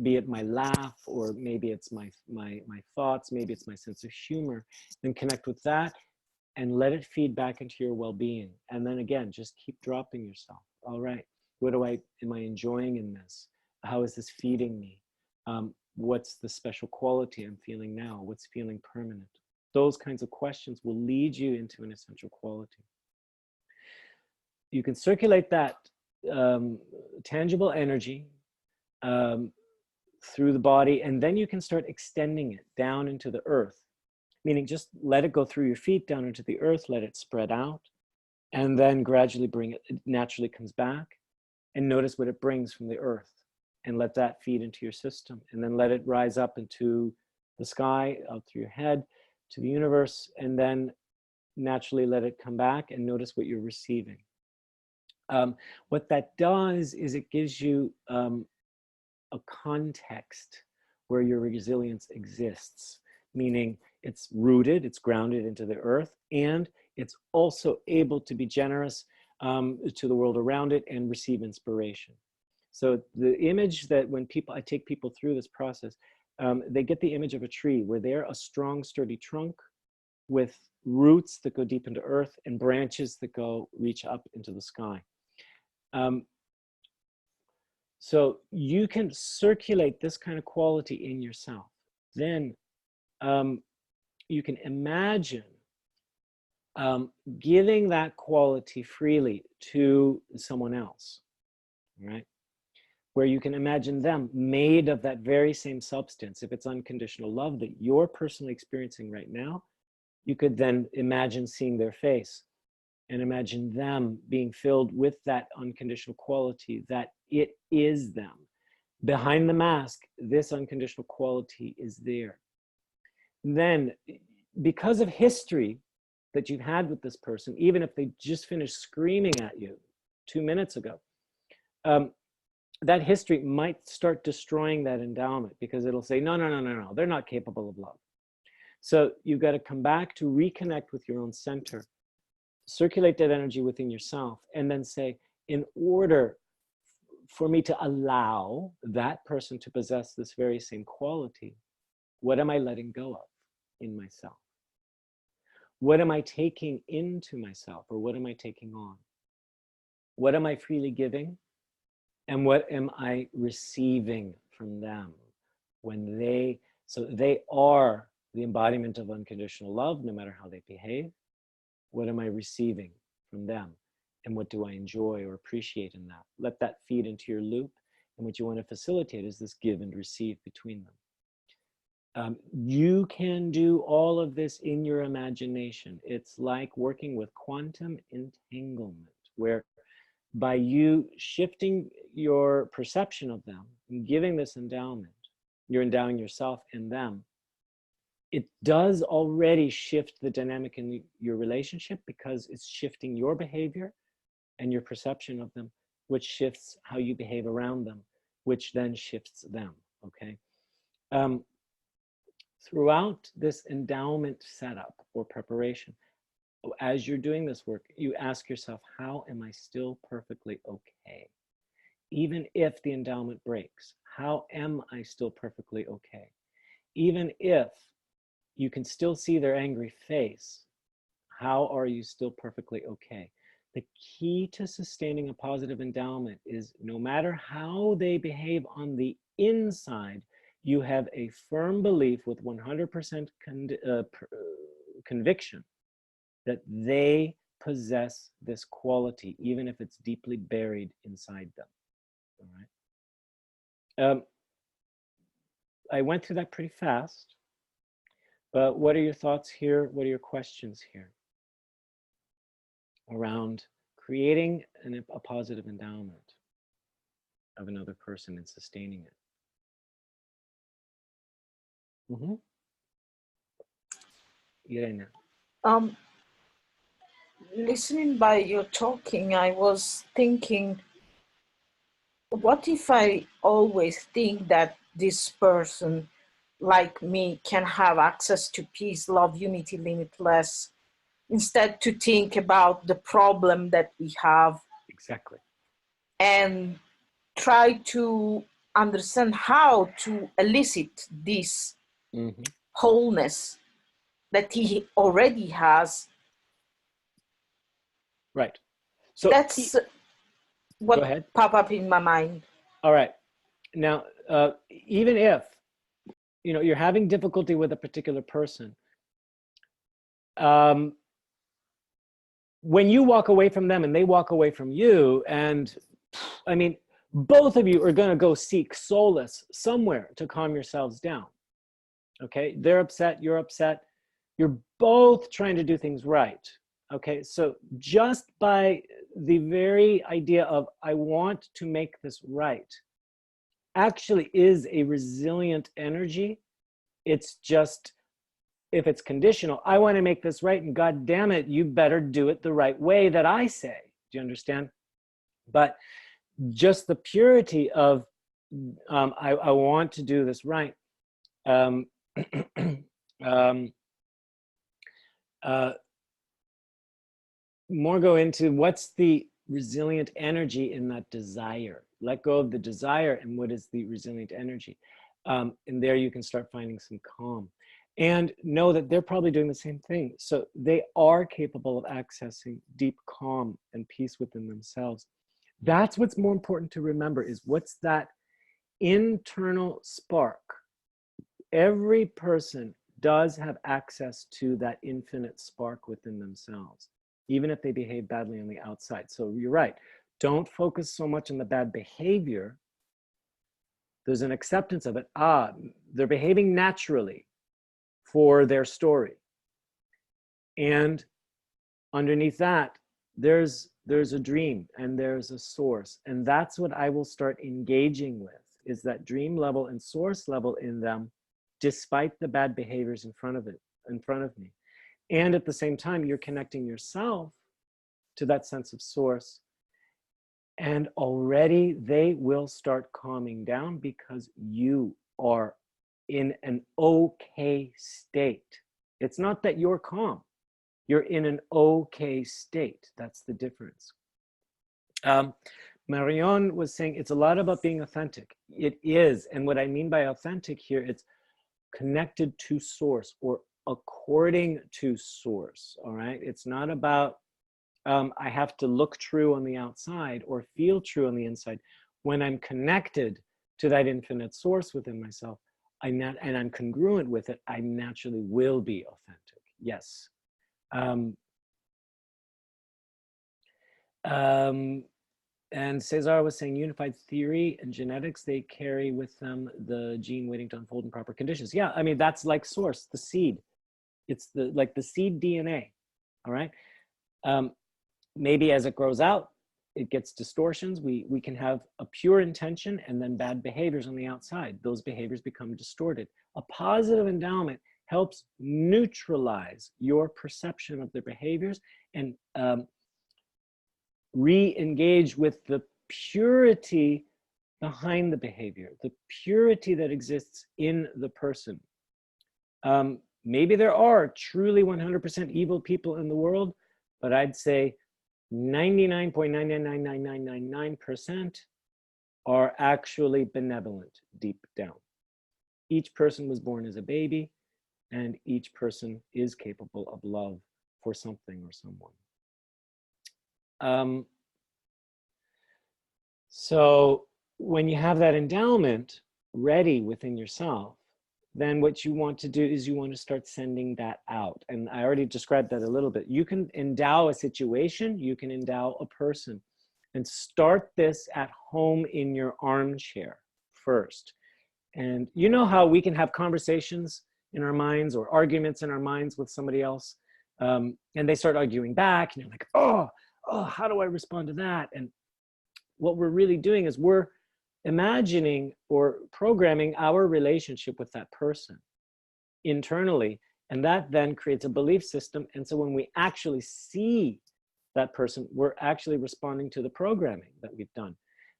Be it my laugh, or maybe it's my thoughts, maybe it's my sense of humor. Then connect with that and let it feed back into your well-being. And then again, just keep dropping yourself. All right, what am I enjoying in this? How is this feeding me? What's the special quality I'm feeling now? What's feeling permanent? Those kinds of questions will lead you into an essential quality. You can circulate that tangible energy through the body, and then you can start extending it down into the earth, meaning just let it go through your feet down into the earth, let it spread out, and then gradually bring it naturally comes back, and notice what it brings from the earth, and let that feed into your system, and then let it rise up into the sky, out through your head, to the universe, and then naturally let it come back and notice what you're receiving. What that does is it gives you a context where your resilience exists, meaning it's rooted, it's grounded into the earth, and it's also able to be generous to the world around it and receive inspiration. So the image that when I take people through this process, they get the image of a tree where they're a strong, sturdy trunk with roots that go deep into earth and branches that reach up into the sky. So you can circulate this kind of quality in yourself. Then you can imagine giving that quality freely to someone else, right? Where you can imagine them made of that very same substance. If it's unconditional love that you're personally experiencing right now, you could then imagine seeing their face and imagine them being filled with that unconditional quality, that it is them. Behind the mask, this unconditional quality is there. Then, because of history that you've had with this person, even if they just finished screaming at you 2 minutes ago, that history might start destroying that endowment, because it'll say, no, they're not capable of love. So you've got to come back to reconnect with your own center, circulate that energy within yourself, and then say, in order for me to allow that person to possess this very same quality, what am I letting go of in myself? What am I taking into myself, or what am I taking on? What am I freely giving? And what am I receiving from them when so they are the embodiment of unconditional love, no matter how they behave. What am I receiving from them? And what do I enjoy or appreciate in that? Let that feed into your loop. And what you want to facilitate is this give and receive between them. You can do all of this in your imagination. It's like working with quantum entanglement, where by you shifting your perception of them and giving this endowment, you're endowing yourself and them. It does already shift the dynamic in your relationship, because it's shifting your behavior and your perception of them, which shifts how you behave around them, which then shifts them, okay? Throughout this endowment setup or preparation, as you're doing this work, you ask yourself, how am I still perfectly okay? Even if the endowment breaks, how am I still perfectly okay? Even if you can still see their angry face, how are you still perfectly okay? The key to sustaining a positive endowment is, no matter how they behave on the inside, you have a firm belief with 100% conviction that they possess this quality, even if it's deeply buried inside them. All right. I went through that pretty fast, but what are your thoughts here? What are your questions here around creating a positive endowment of another person and sustaining it? Irene. Listening by your talking, I was thinking, what if I always think that this person like me can have access to peace, love, unity, limitless, instead to think about the problem that we have? Exactly. And try to understand how to elicit this wholeness that he already has. Right. So that's what popped up in my mind. All right. Now, even if, you know, you're having difficulty with a particular person, when you walk away from them and they walk away from you, and I mean, both of you are going to go seek solace somewhere to calm yourselves down. Okay, they're upset, you're upset, you're both trying to do things right. Okay, so just by the very idea of I want to make this right actually is a resilient energy. It's just, if it's conditional, I want to make this right, and God damn it, you better do it the right way that I say. Do you understand? But just the purity of I want to do this right. More go into what's the resilient energy in that desire. Let go of the desire, and what is the resilient energy? And there you can start finding some calm. And know that they're probably doing the same thing. So they are capable of accessing deep calm and peace within themselves. That's what's more important to remember, is what's that internal spark. Every person does have access to that infinite spark within themselves, even if they behave badly on the outside. So you're right. Don't focus so much on the bad behavior. There's an acceptance of it. They're behaving naturally for their story. And underneath that, there's a dream and there's a source. And that's what I will start engaging with, is that dream level and source level in them, despite the bad behaviors in front of me. And at the same time, you're connecting yourself to that sense of source. And already they will start calming down, because you are in an okay state. It's not that you're calm. You're in an okay state. That's the difference. Marion was saying it's a lot about being authentic. It is. And what I mean by authentic here, it's connected to source, or according to source. All right. It's not about I have to look true on the outside or feel true on the inside. When I'm connected to that infinite source within myself, and I'm congruent with it, I naturally will be authentic. Yes. And Cesar was saying unified theory and genetics, they carry with them the gene waiting to unfold in proper conditions. Yeah, I mean, that's like source, the seed. It's like the seed DNA, all right? Maybe as it grows out, it gets distortions. We can have a pure intention and then bad behaviors on the outside. Those behaviors become distorted. A positive endowment helps neutralize your perception of their behaviors and re-engage with the purity behind the behavior, the purity that exists in the person. Maybe there are truly 100% evil people in the world, but I'd say 99.9999999% are actually benevolent deep down. Each person was born as a baby, and each person is capable of love for something or someone. So when you have that endowment, ready within yourself, then what you want to do is you want to start sending that out. And I already described that a little bit. You can endow a situation, you can endow a person, and start this at home in your armchair first. And you know how we can have conversations in our minds or arguments in our minds with somebody else, and they start arguing back, and you're like, oh, how do I respond to that? And what we're really doing is we're imagining or programming our relationship with that person internally, and that then creates a belief system. And so when we actually see that person, we're actually responding to the programming that we've done.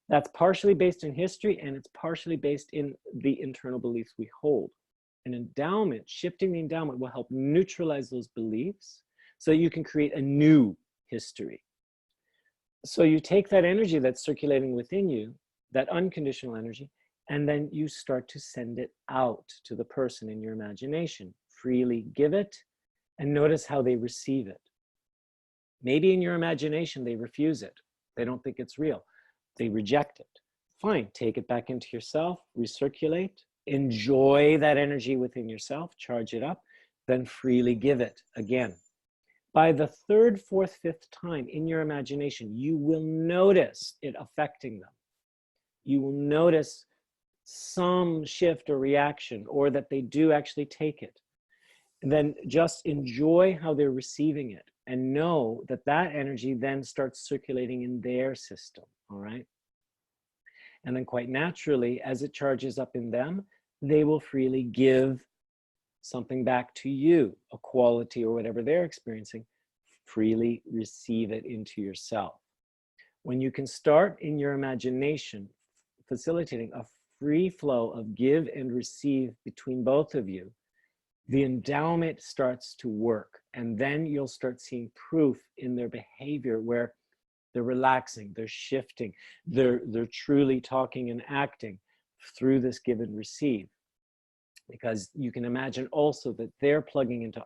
That's partially based in history, and it's partially based in the internal beliefs we hold. An endowment, shifting the endowment, will help neutralize those beliefs so you can create a new history. So you take that energy that's circulating within you, that unconditional energy, and then you start to send it out to the person in your imagination. Freely give it, and notice how they receive it. Maybe in your imagination, they refuse it. They don't think it's real. They reject it. Fine, take it back into yourself, recirculate, enjoy that energy within yourself, charge it up, then freely give it again. By the third, fourth, fifth time in your imagination, you will notice it affecting them. You will notice some shift or reaction, or that they do actually take it. And then just enjoy how they're receiving it, and know that that energy then starts circulating in their system, all right? And then quite naturally, as it charges up in them, they will freely give something back to you, a quality or whatever they're experiencing. Freely receive it into yourself. When you can start in your imagination, facilitating a free flow of give and receive between both of you, the endowment starts to work. And then you'll start seeing proof in their behavior where they're relaxing, they're shifting, they're truly talking and acting through this give and receive. Because you can imagine also that they're plugging into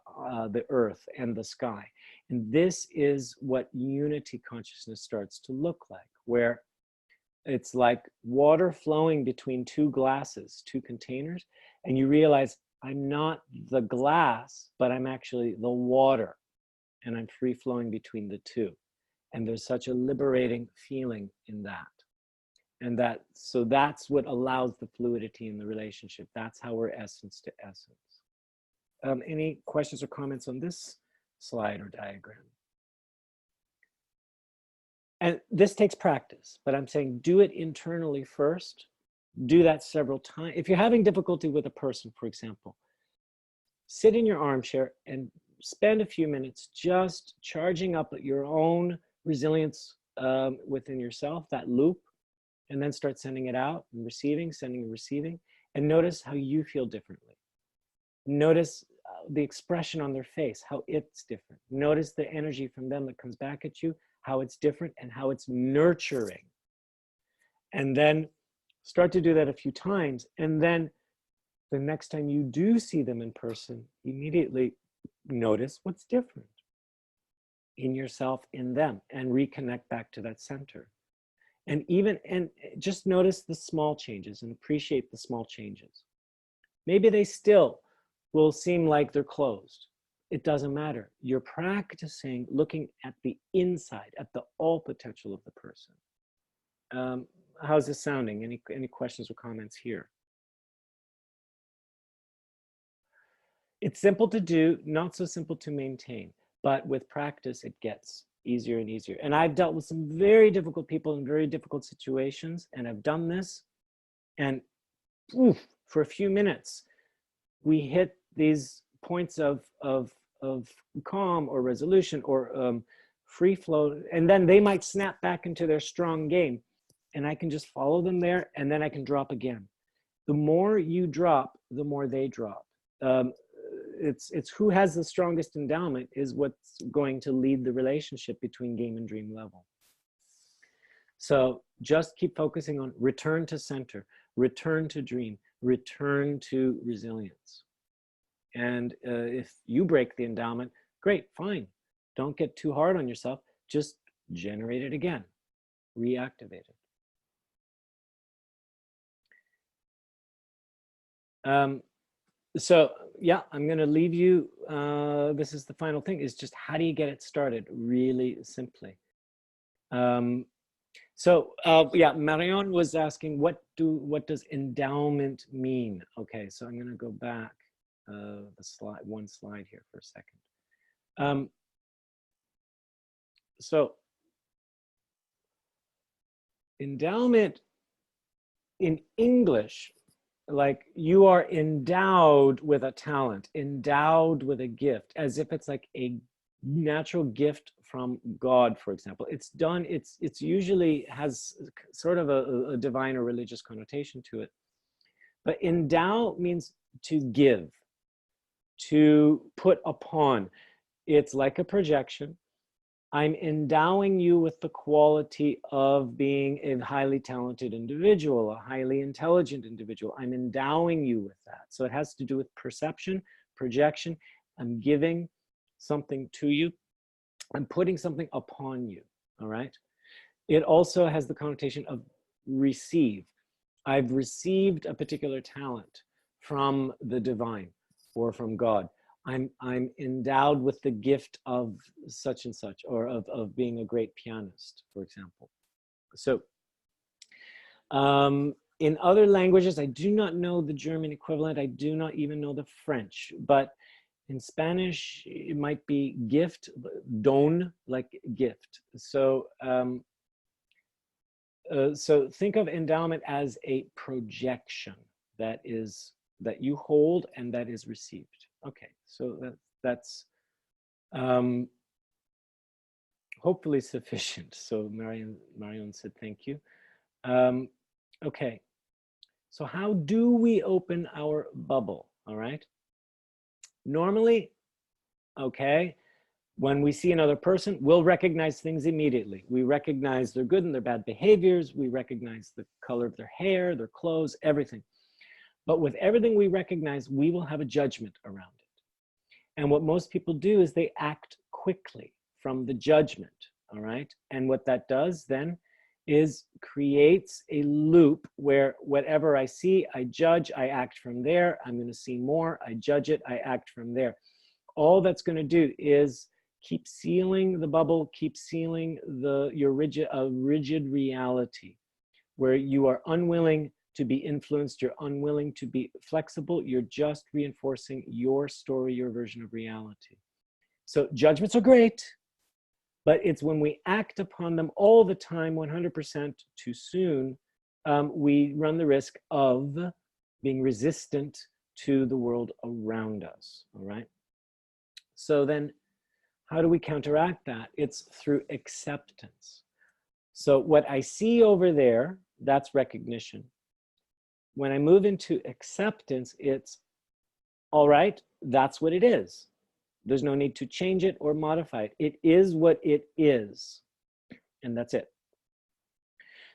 the earth and the sky. And this is what unity consciousness starts to look like, where it's like water flowing between two glasses, two containers, and you realize I'm not the glass, but I'm actually the water, and I'm free flowing between the two. And there's such a liberating feeling in that. And so that's what allows the fluidity in the relationship. That's how we're essence to essence. Any questions or comments on this slide or diagram? And this takes practice, but I'm saying do it internally first. Do that several times. If you're having difficulty with a person, for example, sit in your armchair and spend a few minutes just charging up your own resilience within yourself, that loop, and then start sending it out and receiving, sending and receiving, and notice how you feel differently. Notice the expression on their face, how it's different. Notice the energy from them that comes back at you, how it's different and how it's nurturing. And then start to do that a few times. And then the next time you do see them in person, immediately notice what's different in yourself, in them, and reconnect back to that center. And just notice the small changes and appreciate the small changes. Maybe they still will seem like they're closed. It doesn't matter. You're practicing looking at the inside, at the all potential of the person. How's this sounding? Any questions or comments here? It's simple to do, not so simple to maintain, but with practice, it gets easier and easier. And I've dealt with some very difficult people in very difficult situations, and I've done this, and for a few minutes, we hit these points of calm or resolution or free flow, and then they might snap back into their strong game, and I can just follow them there, and then I can drop again. The more you drop, the more they drop. It's who has the strongest endowment is what's going to lead the relationship between game and dream level. So just keep focusing on return to center, return to dream, return to resilience. And if you break the endowment, great, fine. Don't get too hard on yourself. Just generate it again, reactivate it. So yeah, I'm going to leave you. This is the final thing, is just how do you get it started really simply. Yeah, Marion was asking, what does endowment mean? Okay, so I'm going to go back one slide here for a second. So endowment in English, like you are endowed with a talent, endowed with a gift, as if it's like a natural gift from God, for example. It's usually has sort of a divine or religious connotation to it. But endow means to give, to put upon. It's like a projection. I'm endowing you with the quality of being a highly talented individual, a highly intelligent individual. I'm endowing you with that. So it has to do with perception, projection. I'm giving something to you. I'm putting something upon you, all right? It also has the connotation of receive. I've received a particular talent from the divine or from God. I'm endowed with the gift of such and such, or of being a great pianist, for example. So in other languages, I do not know the German equivalent. I do not even know the French, but in Spanish, it might be gift, don, like gift. So, so think of endowment as a projection that you hold and that is received. Okay, so that's hopefully sufficient. So Marion said thank you. Okay, so how do we open our bubble? All right. Normally, okay, when we see another person, we'll recognize things immediately. We recognize their good and their bad behaviors. We recognize the color of their hair, their clothes, everything. But with everything we recognize, we will have a judgment around it. And what most people do is they act quickly from the judgment, all right? And what that does then is creates a loop where whatever I see, I judge, I act from there. I'm going to see more, I judge it, I act from there. All that's going to do is keep sealing the bubble, keep sealing your rigid reality, where you are unwilling to be influenced, you're unwilling to be flexible, you're just reinforcing your story, your version of reality. So judgments are great, but it's when we act upon them all the time, 100% too soon, we run the risk of being resistant to the world around us, all right? So then how do we counteract that? It's through acceptance. So what I see over there, that's recognition. When I move into acceptance, it's all right, that's what it is. There's no need to change it or modify it. It is what it is, and that's it.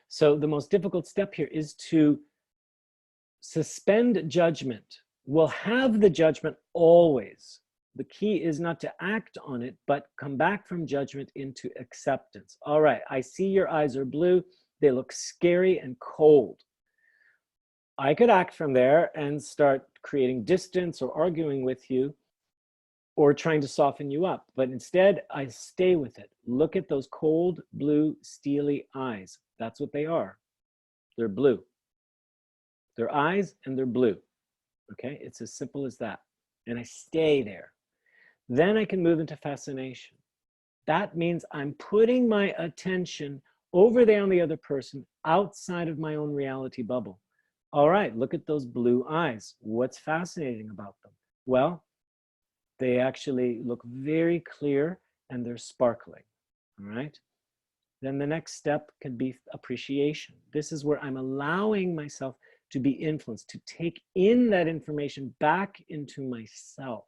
So the most difficult step here is to suspend judgment. We'll have the judgment always. The key is not to act on it, but come back from judgment into acceptance. All right, I see your eyes are blue. They look scary and cold. I could act from there and start creating distance or arguing with you or trying to soften you up. But instead, I stay with it. Look at those cold, blue, steely eyes. That's what they are. They're blue. They're eyes and they're blue. Okay, it's as simple as that. And I stay there. Then I can move into fascination. That means I'm putting my attention over there on the other person outside of my own reality bubble. All right, look at those blue eyes. What's fascinating about them? Well, they actually look very clear and they're sparkling, all right? Then the next step can be appreciation. This is where I'm allowing myself to be influenced, to take in that information back into myself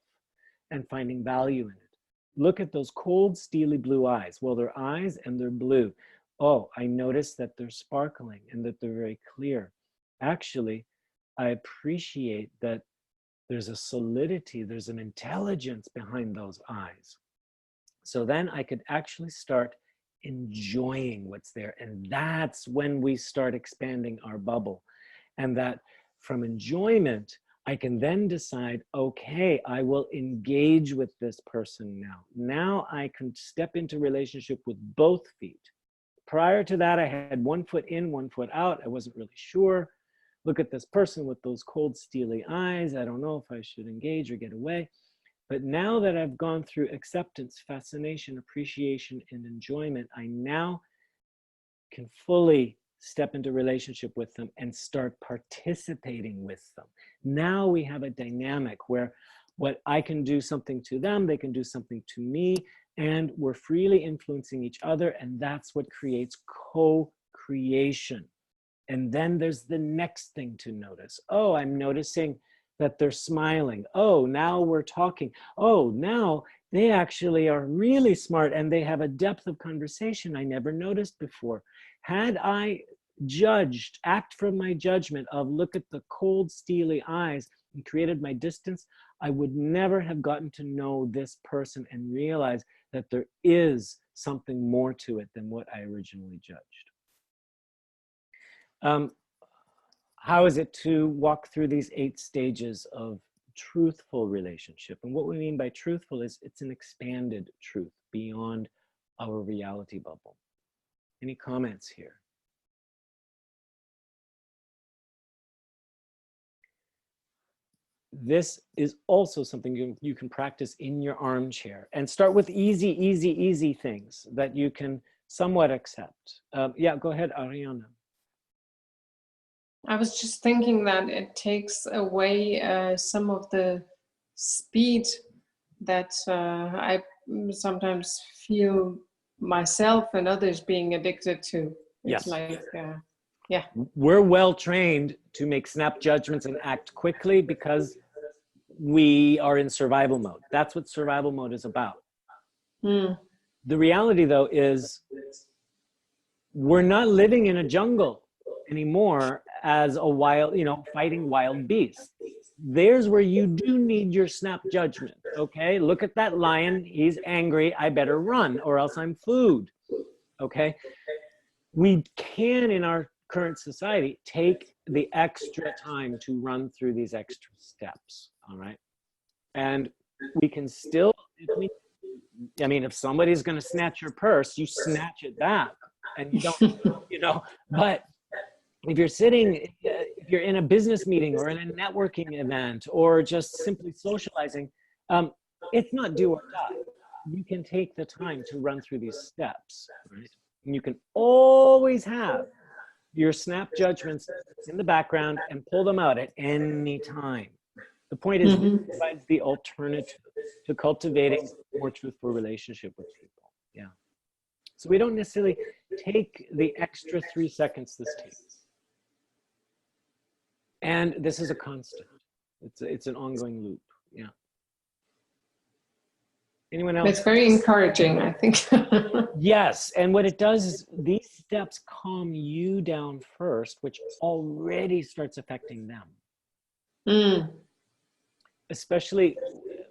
and finding value in it. Look at those cold, steely blue eyes. Well, they're eyes and they're blue. Oh, I notice that they're sparkling and that they're very clear. Actually, I appreciate that there's a solidity, there's an intelligence behind those eyes. So then I could actually start enjoying what's there. And that's when we start expanding our bubble. And that from enjoyment, I can then decide, okay, I will engage with this person now. Now I can step into relationship with both feet. Prior to that, I had one foot in, one foot out. I wasn't really sure. Look at this person with those cold, steely eyes. I don't know if I should engage or get away. But now that I've gone through acceptance, fascination, appreciation, and enjoyment, I now can fully step into relationship with them and start participating with them. Now we have a dynamic where what I can do something to them, they can do something to me, and we're freely influencing each other, and that's what creates co-creation. And then there's the next thing to notice. Oh, I'm noticing that they're smiling. Oh, now we're talking. Oh, now they actually are really smart and they have a depth of conversation I never noticed before. Had I judged, act from my judgment of look at the cold, steely eyes and created my distance, I would never have gotten to know this person and realize that there is something more to it than what I originally judged. How is it to walk through these 8 stages of truthful relationship? And what we mean by truthful is it's an expanded truth beyond our reality bubble. Any comments here? This is also something you can practice in your armchair and start with easy things that you can somewhat accept. Yeah, go ahead, Ariana. I was just thinking that it takes away some of the speed that I sometimes feel myself and others being addicted to. It's Yes. like, yeah. We're well trained to make snap judgments and act quickly because we are in survival mode. That's what survival mode is about. Mm. The reality, though, is we're not living in a jungle anymore as a wild, fighting wild beasts. There's where you do need your snap judgment, okay? Look at that lion, he's angry, I better run or else I'm food, okay? We can, in our current society, take the extra time to run through these extra steps, all right? And we can still, if somebody's gonna snatch your purse, you snatch it back and you don't, but if you're sitting, if you're in a business meeting or in a networking event or just simply socializing, it's not do or die. You can take the time to run through these steps, right? And you can always have your snap judgments in the background and pull them out at any time. The point is, this provides the alternative to cultivating a more truthful relationship with people. Yeah. So we don't necessarily take the extra 3 seconds this takes. And this is a constant. It's an ongoing loop. Yeah. Anyone else? It's very encouraging, I think. Yes, and what it does is these steps calm you down first, which already starts affecting them. Mm. Especially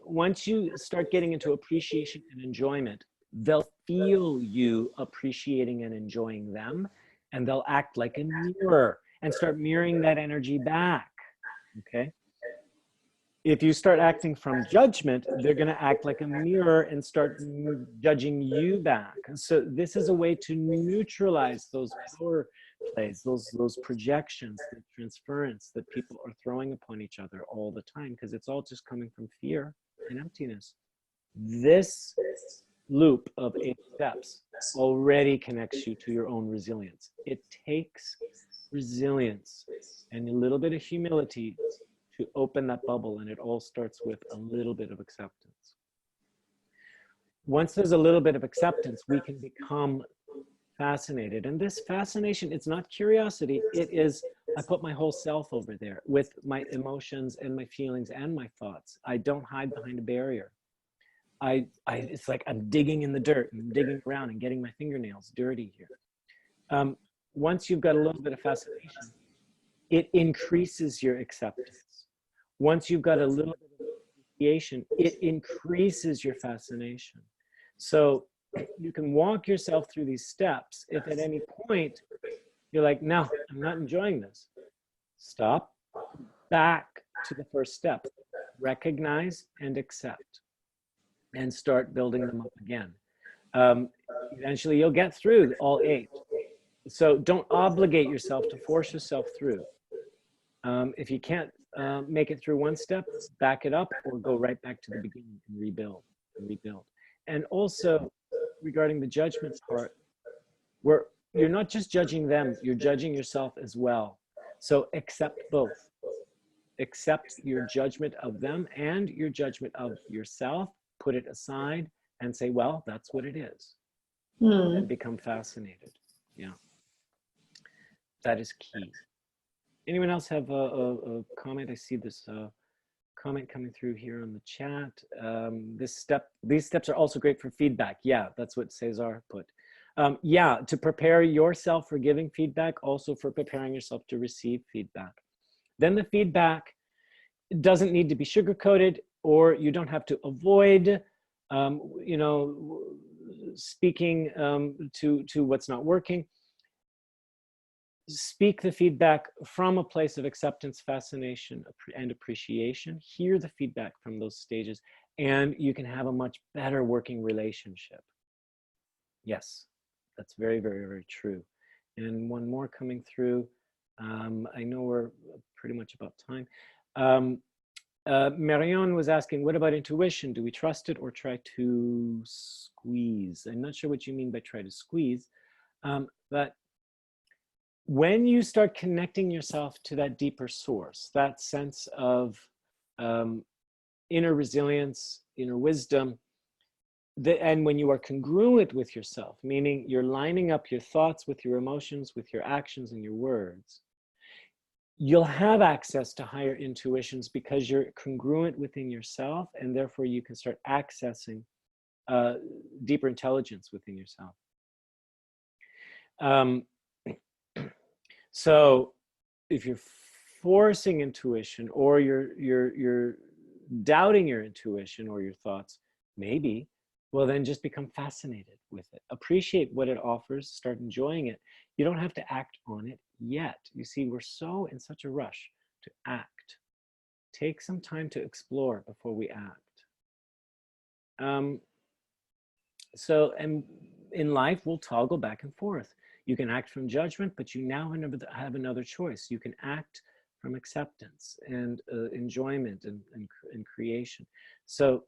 once you start getting into appreciation and enjoyment, they'll feel you appreciating and enjoying them, and they'll act like a mirror and start mirroring that energy back, okay? If you start acting from judgment, they're gonna act like a mirror and start judging you back. So this is a way to neutralize those power plays, those projections, the transference that people are throwing upon each other all the time, because it's all just coming from fear and emptiness. This loop of 8 steps already connects you to your own resilience. It takes resilience and a little bit of humility to open that bubble, and it all starts with a little bit of acceptance. Once there's a little bit of acceptance, we can become fascinated. And this fascination, it's not curiosity, it is, I put my whole self over there with my emotions and my feelings and my thoughts. I don't hide behind a barrier. It's like I'm digging in the dirt and I'm digging around and getting my fingernails dirty here. Once you've got a little bit of fascination, it increases your acceptance. Once you've got a little bit of appreciation, it increases your fascination. So you can walk yourself through these steps. If at any point you're like, no, I'm not enjoying this, stop, back, to the first step. Recognize and accept, and start building them up again. Eventually you'll get through all 8. So don't obligate yourself to force yourself through. If you can't make it through one step, back it up or go right back to the beginning and rebuild and rebuild. And also regarding the judgments part, where you're not just judging them, you're judging yourself as well. So accept both. Accept your judgment of them and your judgment of yourself, put it aside and say, well, that's what it is. And become fascinated. Yeah. That is key. Anyone else have a comment? I see this comment coming through here on the chat. These steps are also great for feedback. Yeah, that's what Cesar put. Yeah, to prepare yourself for giving feedback, also for preparing yourself to receive feedback. Then the feedback doesn't need to be sugar-coated, or you don't have to avoid, you know, speaking to what's not working. Speak the feedback from a place of acceptance, fascination, and appreciation. Hear the feedback from those stages, and you can have a much better working relationship. Yes, that's very, very, very true. And one more coming through. I know we're pretty much about time. Marion was asking, what about intuition? Do we trust it or try to squeeze? I'm not sure what you mean by try to squeeze, but when you start connecting yourself to that deeper source, that sense of inner resilience, inner wisdom, and when you are congruent with yourself, meaning you're lining up your thoughts with your emotions, with your actions and your words, you'll have access to higher intuitions because you're congruent within yourself, and therefore you can start accessing deeper intelligence within yourself. So if you're forcing intuition, or you're doubting your intuition or your thoughts, maybe, well, then just become fascinated with it. Appreciate what it offers, start enjoying it. You don't have to act on it yet. You see, we're so in such a rush to act. Take some time to explore before we act. So, and in life, we'll toggle back and forth. You can act from judgment, but you now have another choice. You can act from acceptance and enjoyment and creation. So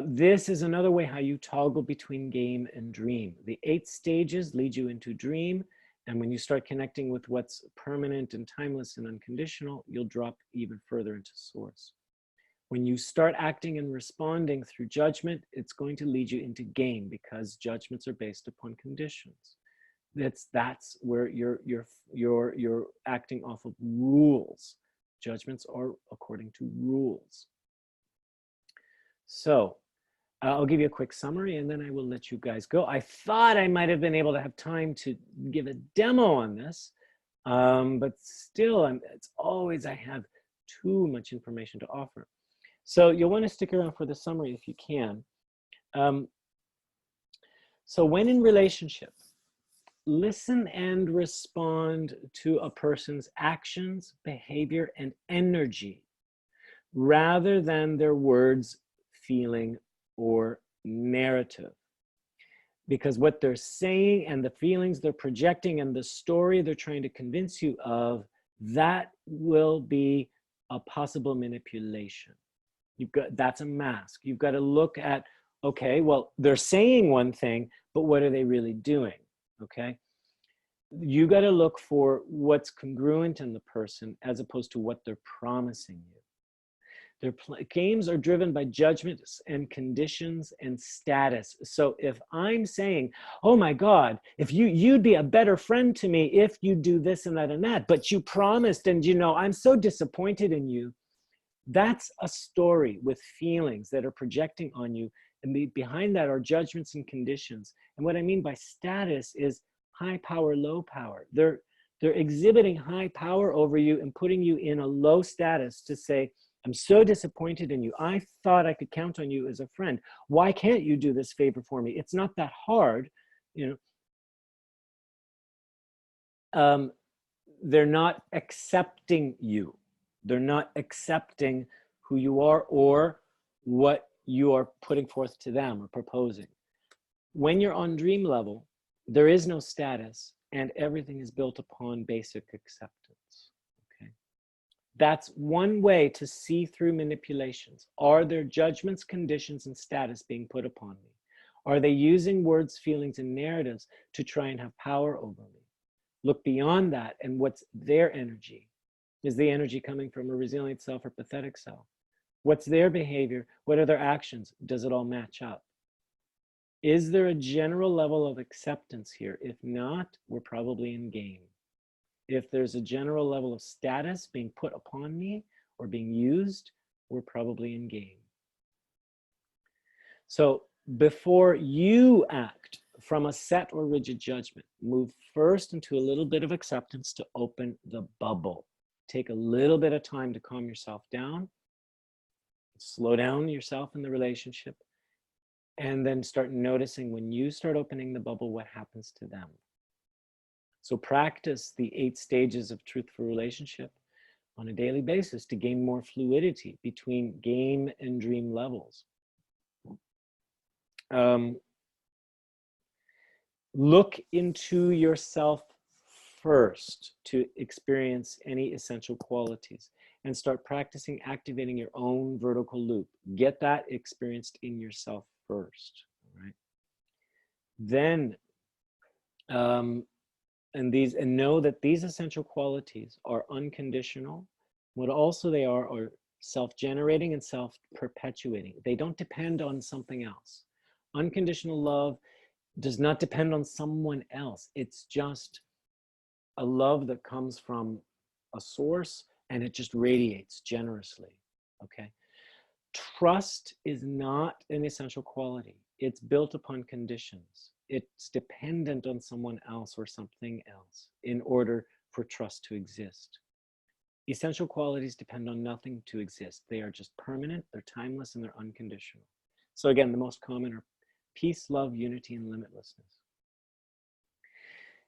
this is another way how you toggle between game and dream. The 8 stages lead you into dream. And when you start connecting with what's permanent and timeless and unconditional, you'll drop even further into source. When you start acting and responding through judgment, it's going to lead you into game, because judgments are based upon conditions. That's where you're acting off of rules. Judgments are according to rules. So I'll give you a quick summary and then I will let you guys go. I thought I might have been able to have time to give a demo on this, but still, it's always I have too much information to offer. So you'll want to stick around for the summary if you can. So when in relationship, listen and respond to a person's actions, behavior, and energy, rather than their words, feeling, or narrative. Because what they're saying and the feelings they're projecting and the story they're trying to convince you of, that will be a possible manipulation. That's a mask. You've got to look at, okay, well, they're saying one thing, but what are they really doing? Okay. You got to look for what's congruent in the person as opposed to what they're promising you. Their games are driven by judgments and conditions and status. So if I'm saying, oh my God, if you'd be a better friend to me if you do this and that, but you promised, and you know, I'm so disappointed in you. That's a story with feelings that are projecting on you. And behind that are judgments and conditions. And what I mean by status is high power, low power. They're exhibiting high power over you and putting you in a low status to say, I'm so disappointed in you. I thought I could count on you as a friend. Why can't you do this favor for me? It's not that hard, you know. They're not accepting you. They're not accepting who you are or what you are putting forth to them or proposing. When you're on dream level, there is no status and everything is built upon basic acceptance. Okay. That's one way to see through manipulations. Are there judgments, conditions, and status being put upon me? Are they using words, feelings, and narratives to try and have power over me? Look beyond that, and what's their energy? Is the energy coming from a resilient self or pathetic self? What's their behavior? What are their actions? Does it all match up? Is there a general level of acceptance here? If not, we're probably in game. If there's a general level of status being put upon me or being used, we're probably in game. So before you act from a set or rigid judgment, move first into a little bit of acceptance to open the bubble. Take a little bit of time to calm yourself down, slow down yourself in the relationship, and then start noticing when you start opening the bubble, what happens to them. So practice the 8 stages of truthful relationship on a daily basis to gain more fluidity between game and dream levels. Look into yourself first to experience any essential qualities and start practicing activating your own vertical loop. Get that experienced in yourself first, right? Then, and know that these essential qualities are unconditional. What also they are self-generating and self-perpetuating. They don't depend on something else. Unconditional love does not depend on someone else. It's just a love that comes from a source and it just radiates generously, okay? Trust is not an essential quality. It's built upon conditions. It's dependent on someone else or something else in order for trust to exist. Essential qualities depend on nothing to exist. They are just permanent, they're timeless, and they're unconditional. So again, the most common are peace, love, unity, and limitlessness.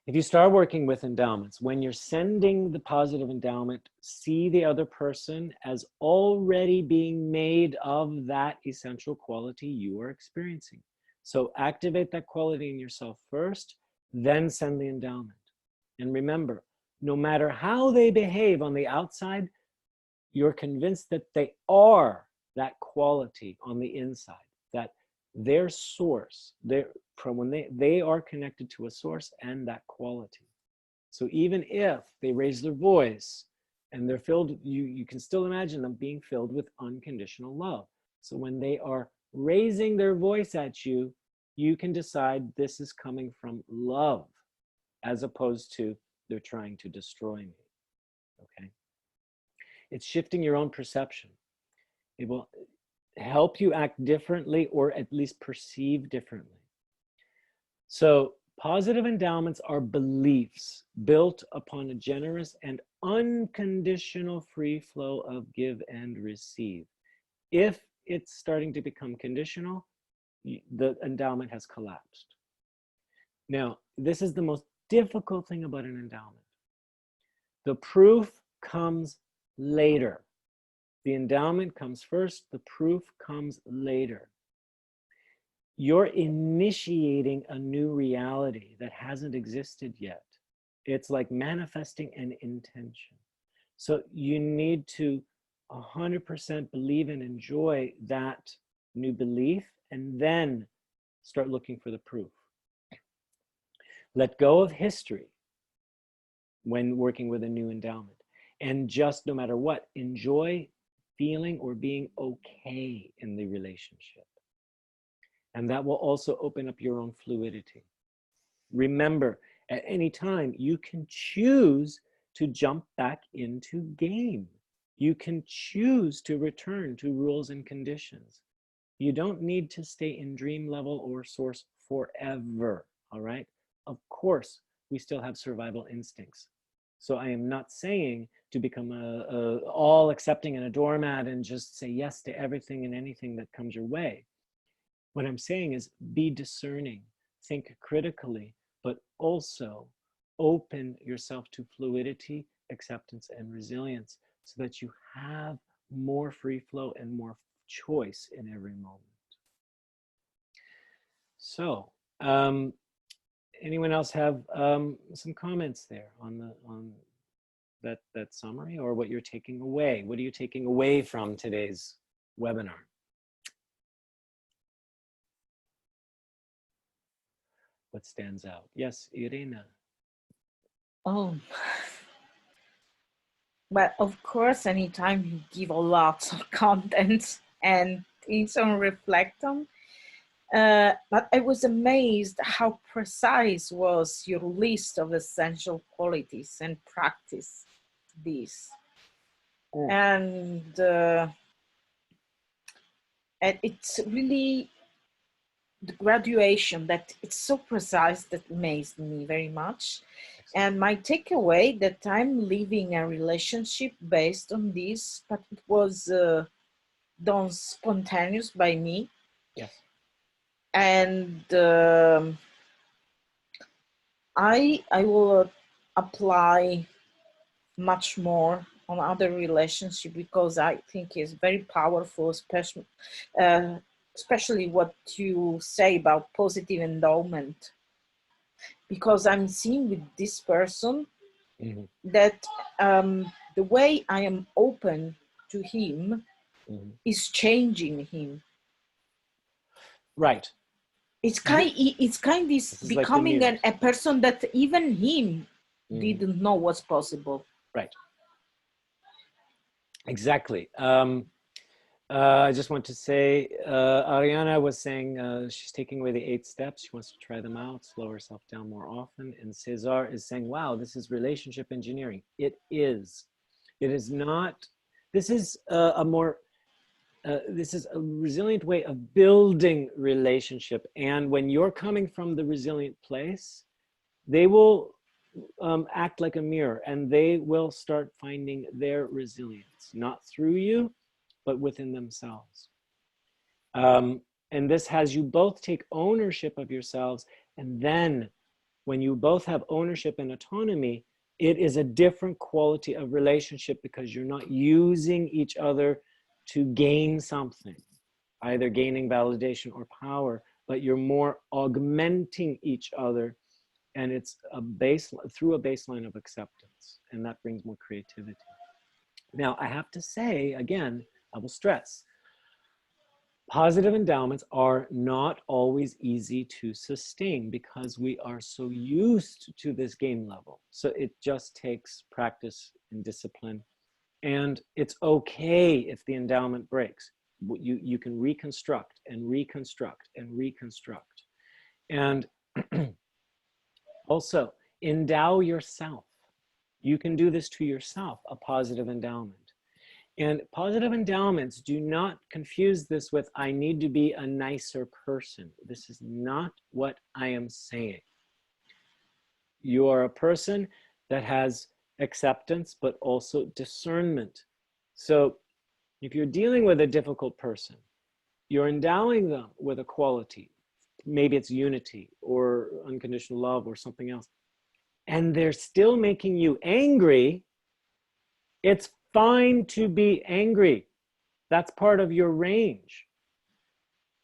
If you start working with endowments, when you're sending the positive endowment, see the other person as already being made of that essential quality you are experiencing. So activate that quality in yourself first, then send the endowment. And remember, no matter how they behave on the outside, you're convinced that they are that quality on the inside, that their source, from when they are connected to a source and that quality. So even if they raise their voice and they're filled, you can still imagine them being filled with unconditional love. So when they are raising their voice at you, you can decide this is coming from love as opposed to they're trying to destroy me, okay? It's shifting your own perception. It will help you act differently or at least perceive differently. So positive endowments are beliefs built upon a generous and unconditional free flow of give and receive. If it's starting to become conditional, the endowment has collapsed. Now, this is the most difficult thing about an endowment. The proof comes later. The endowment comes first, the proof comes later. You're initiating a new reality that hasn't existed yet. It's like manifesting an intention. So you need to 100% believe and enjoy that new belief and then start looking for the proof. Let go of history when working with a new endowment and just, no matter what, enjoy feeling or being okay in the relationship. And that will also open up your own fluidity. Remember, at any time, you can choose to jump back into game. You can choose to return to rules and conditions. You don't need to stay in dream level or source forever, all right? Of course, we still have survival instincts. So I am not saying to become all accepting and a doormat and just say yes to everything and anything that comes your way. What I'm saying is be discerning, think critically, but also open yourself to fluidity, acceptance, and resilience so that you have more free flow and more choice in every moment. So, anyone else have some comments there on that summary, or what you're taking away? What are you taking away from today's webinar? What stands out? Yes, Irina. Oh, but of course, anytime you give a lot of content and things to reflect on, but I was amazed how precise was your list of essential qualities and practice these. And it's really the graduation that it's so precise that amazed me very much. And my takeaway that I'm living a relationship based on this, but it was done spontaneous by me. Yes. And I will apply much more on other relationship, because I think it's very powerful, especially what you say about positive endowment, because I'm seeing with this person that the way I am open to him is changing him. Right. It's kind of becoming a person that even him didn't know was possible. Right. Exactly. I just want to say, Ariana was saying she's taking away the 8 steps. She wants to try them out, slow herself down more often. And Cesar is saying, wow, this is relationship engineering. It is. It is not. This is this is a resilient way of building relationship. And when you're coming from the resilient place, they will act like a mirror, and they will start finding their resilience, not through you, but within themselves. And this has you both take ownership of yourselves. And then when you both have ownership and autonomy, it is a different quality of relationship, because you're not using each other to gain something, either gaining validation or power, but you're more augmenting each other. And it's a baseline, through a baseline of acceptance, and that brings more creativity. Now, I have to say, again, I will stress, positive endowments are not always easy to sustain, because we are so used to this gain level. So it just takes practice and discipline. And it's okay if the endowment breaks. You can reconstruct and reconstruct and reconstruct. And also, endow yourself. You can do this to yourself, a positive endowment. And positive endowments, do not confuse this with, I need to be a nicer person. This is not what I am saying. You are a person that has acceptance, but also discernment. So if you're dealing with a difficult person, you're endowing them with a quality. Maybe it's unity or unconditional love or something else. And they're still making you angry. It's fine to be angry. That's part of your range.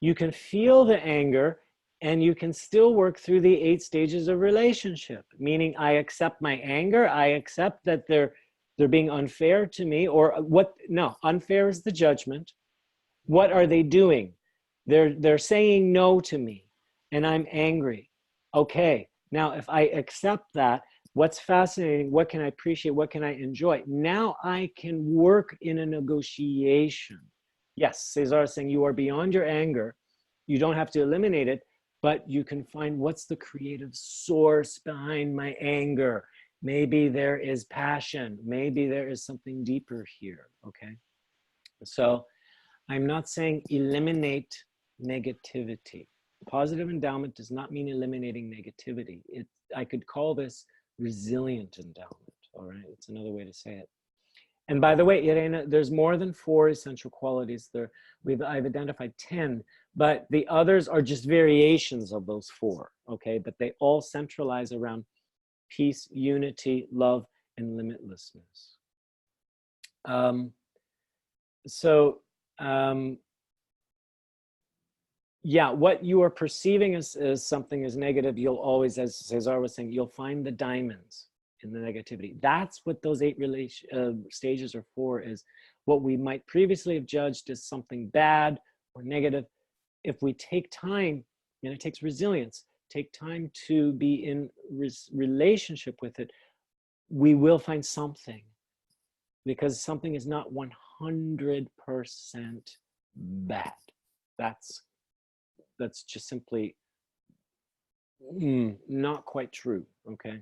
You can feel the anger, and you can still work through the 8 stages of relationship, meaning I accept my anger. I accept that they're being unfair to me, or what? No, unfair is the judgment. What are they doing? They're saying no to me, and I'm angry. Okay, now if I accept that, what's fascinating, what can I appreciate, what can I enjoy? Now I can work in a negotiation. Yes, Cesar is saying you are beyond your anger. You don't have to eliminate it, but you can find what's the creative source behind my anger. Maybe there is passion. Maybe there is something deeper here, okay? So I'm not saying eliminate negativity. Positive endowment does not mean eliminating negativity. I could call this resilient endowment, all right? It's another way to say it. And by the way, Irena, there's more than 4 essential qualities there. I've identified 10, but the others are just variations of those 4, okay? But they all centralize around peace, unity, love, and limitlessness. So yeah, what you are perceiving as something as negative, you'll always, as Cesar was saying, you'll find the diamonds in the negativity. That's what those 8 stages are for, is what we might previously have judged as something bad or negative. If we take time, and it takes resilience, take time to be in relationship with it, we will find something, because something is not 100% bad. That's just simply not quite true, okay?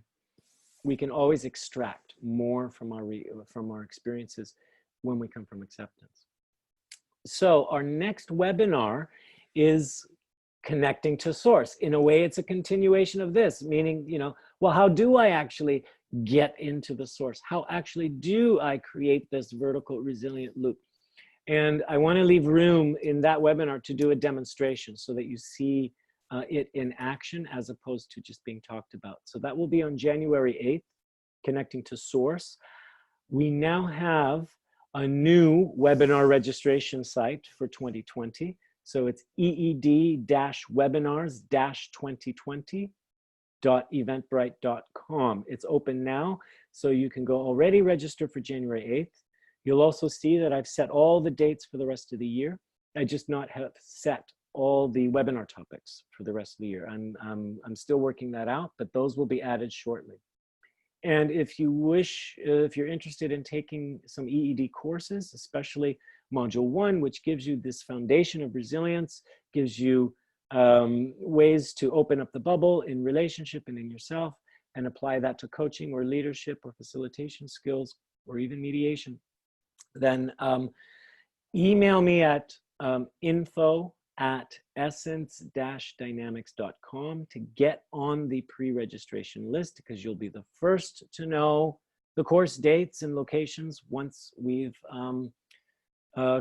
We can always extract more from our experiences when we come from acceptance. So our next webinar is connecting to source. In a way, it's a continuation of this, meaning, you know, well, how do I actually get into the source? How actually do I create this vertical resilient loop? And I want to leave room in that webinar to do a demonstration so that you see it in action as opposed to just being talked about. So that will be on January 8th, connecting to source. We now have a new webinar registration site for 2020. So it's EED-webinars-2020.eventbrite.com. It's open now, so you can go already register for January 8th. You'll also see that I've set all the dates for the rest of the year. I just not have set all the webinar topics for the rest of the year. I'm still working that out, but those will be added shortly. And if you wish, if you're interested in taking some EED courses, especially Module 1, which gives you this foundation of resilience, gives you ways to open up the bubble in relationship and in yourself, and apply that to coaching or leadership or facilitation skills or even mediation, then email me at info@essence-dynamics.com to get on the pre-registration list, because you'll be the first to know the course dates and locations once we've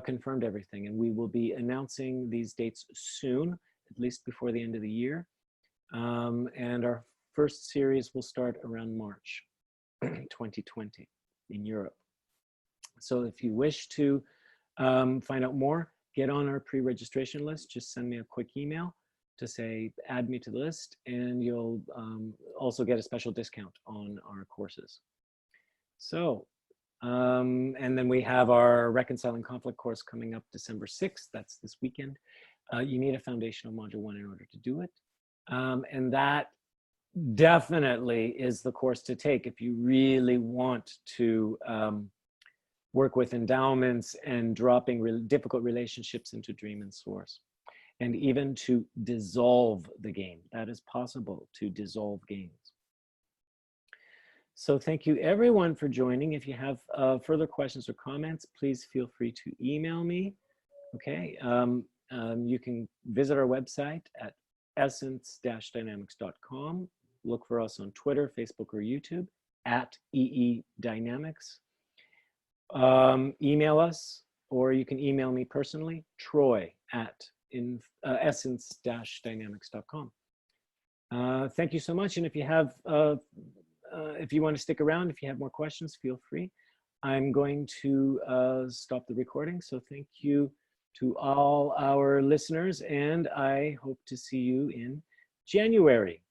confirmed everything. And we will be announcing these dates soon, at least before the end of the year. And our first series will start around March 2020 in Europe. So if you wish to find out more, get on our pre-registration list. Just send me a quick email to say, add me to the list, and you'll also get a special discount on our courses. So, and then we have our Reconciling Conflict course coming up December 6th. That's this weekend. You need a foundational module 1 in order to do it. And that definitely is the course to take if you really want to work with endowments and dropping difficult relationships into dream and source, and even to dissolve the game. That is possible, to dissolve games. So thank you everyone for joining. If you have further questions or comments, please feel free to email me. Okay, you can visit our website at essence-dynamics.com. Look for us on Twitter, Facebook, or YouTube at EEDynamics. Email us, or you can email me personally, troy@essence-dynamics.com. Thank you so much. And if you have, if you want to stick around, if you have more questions, feel free. I'm going to stop the recording. So thank you to all our listeners, and I hope to see you in January.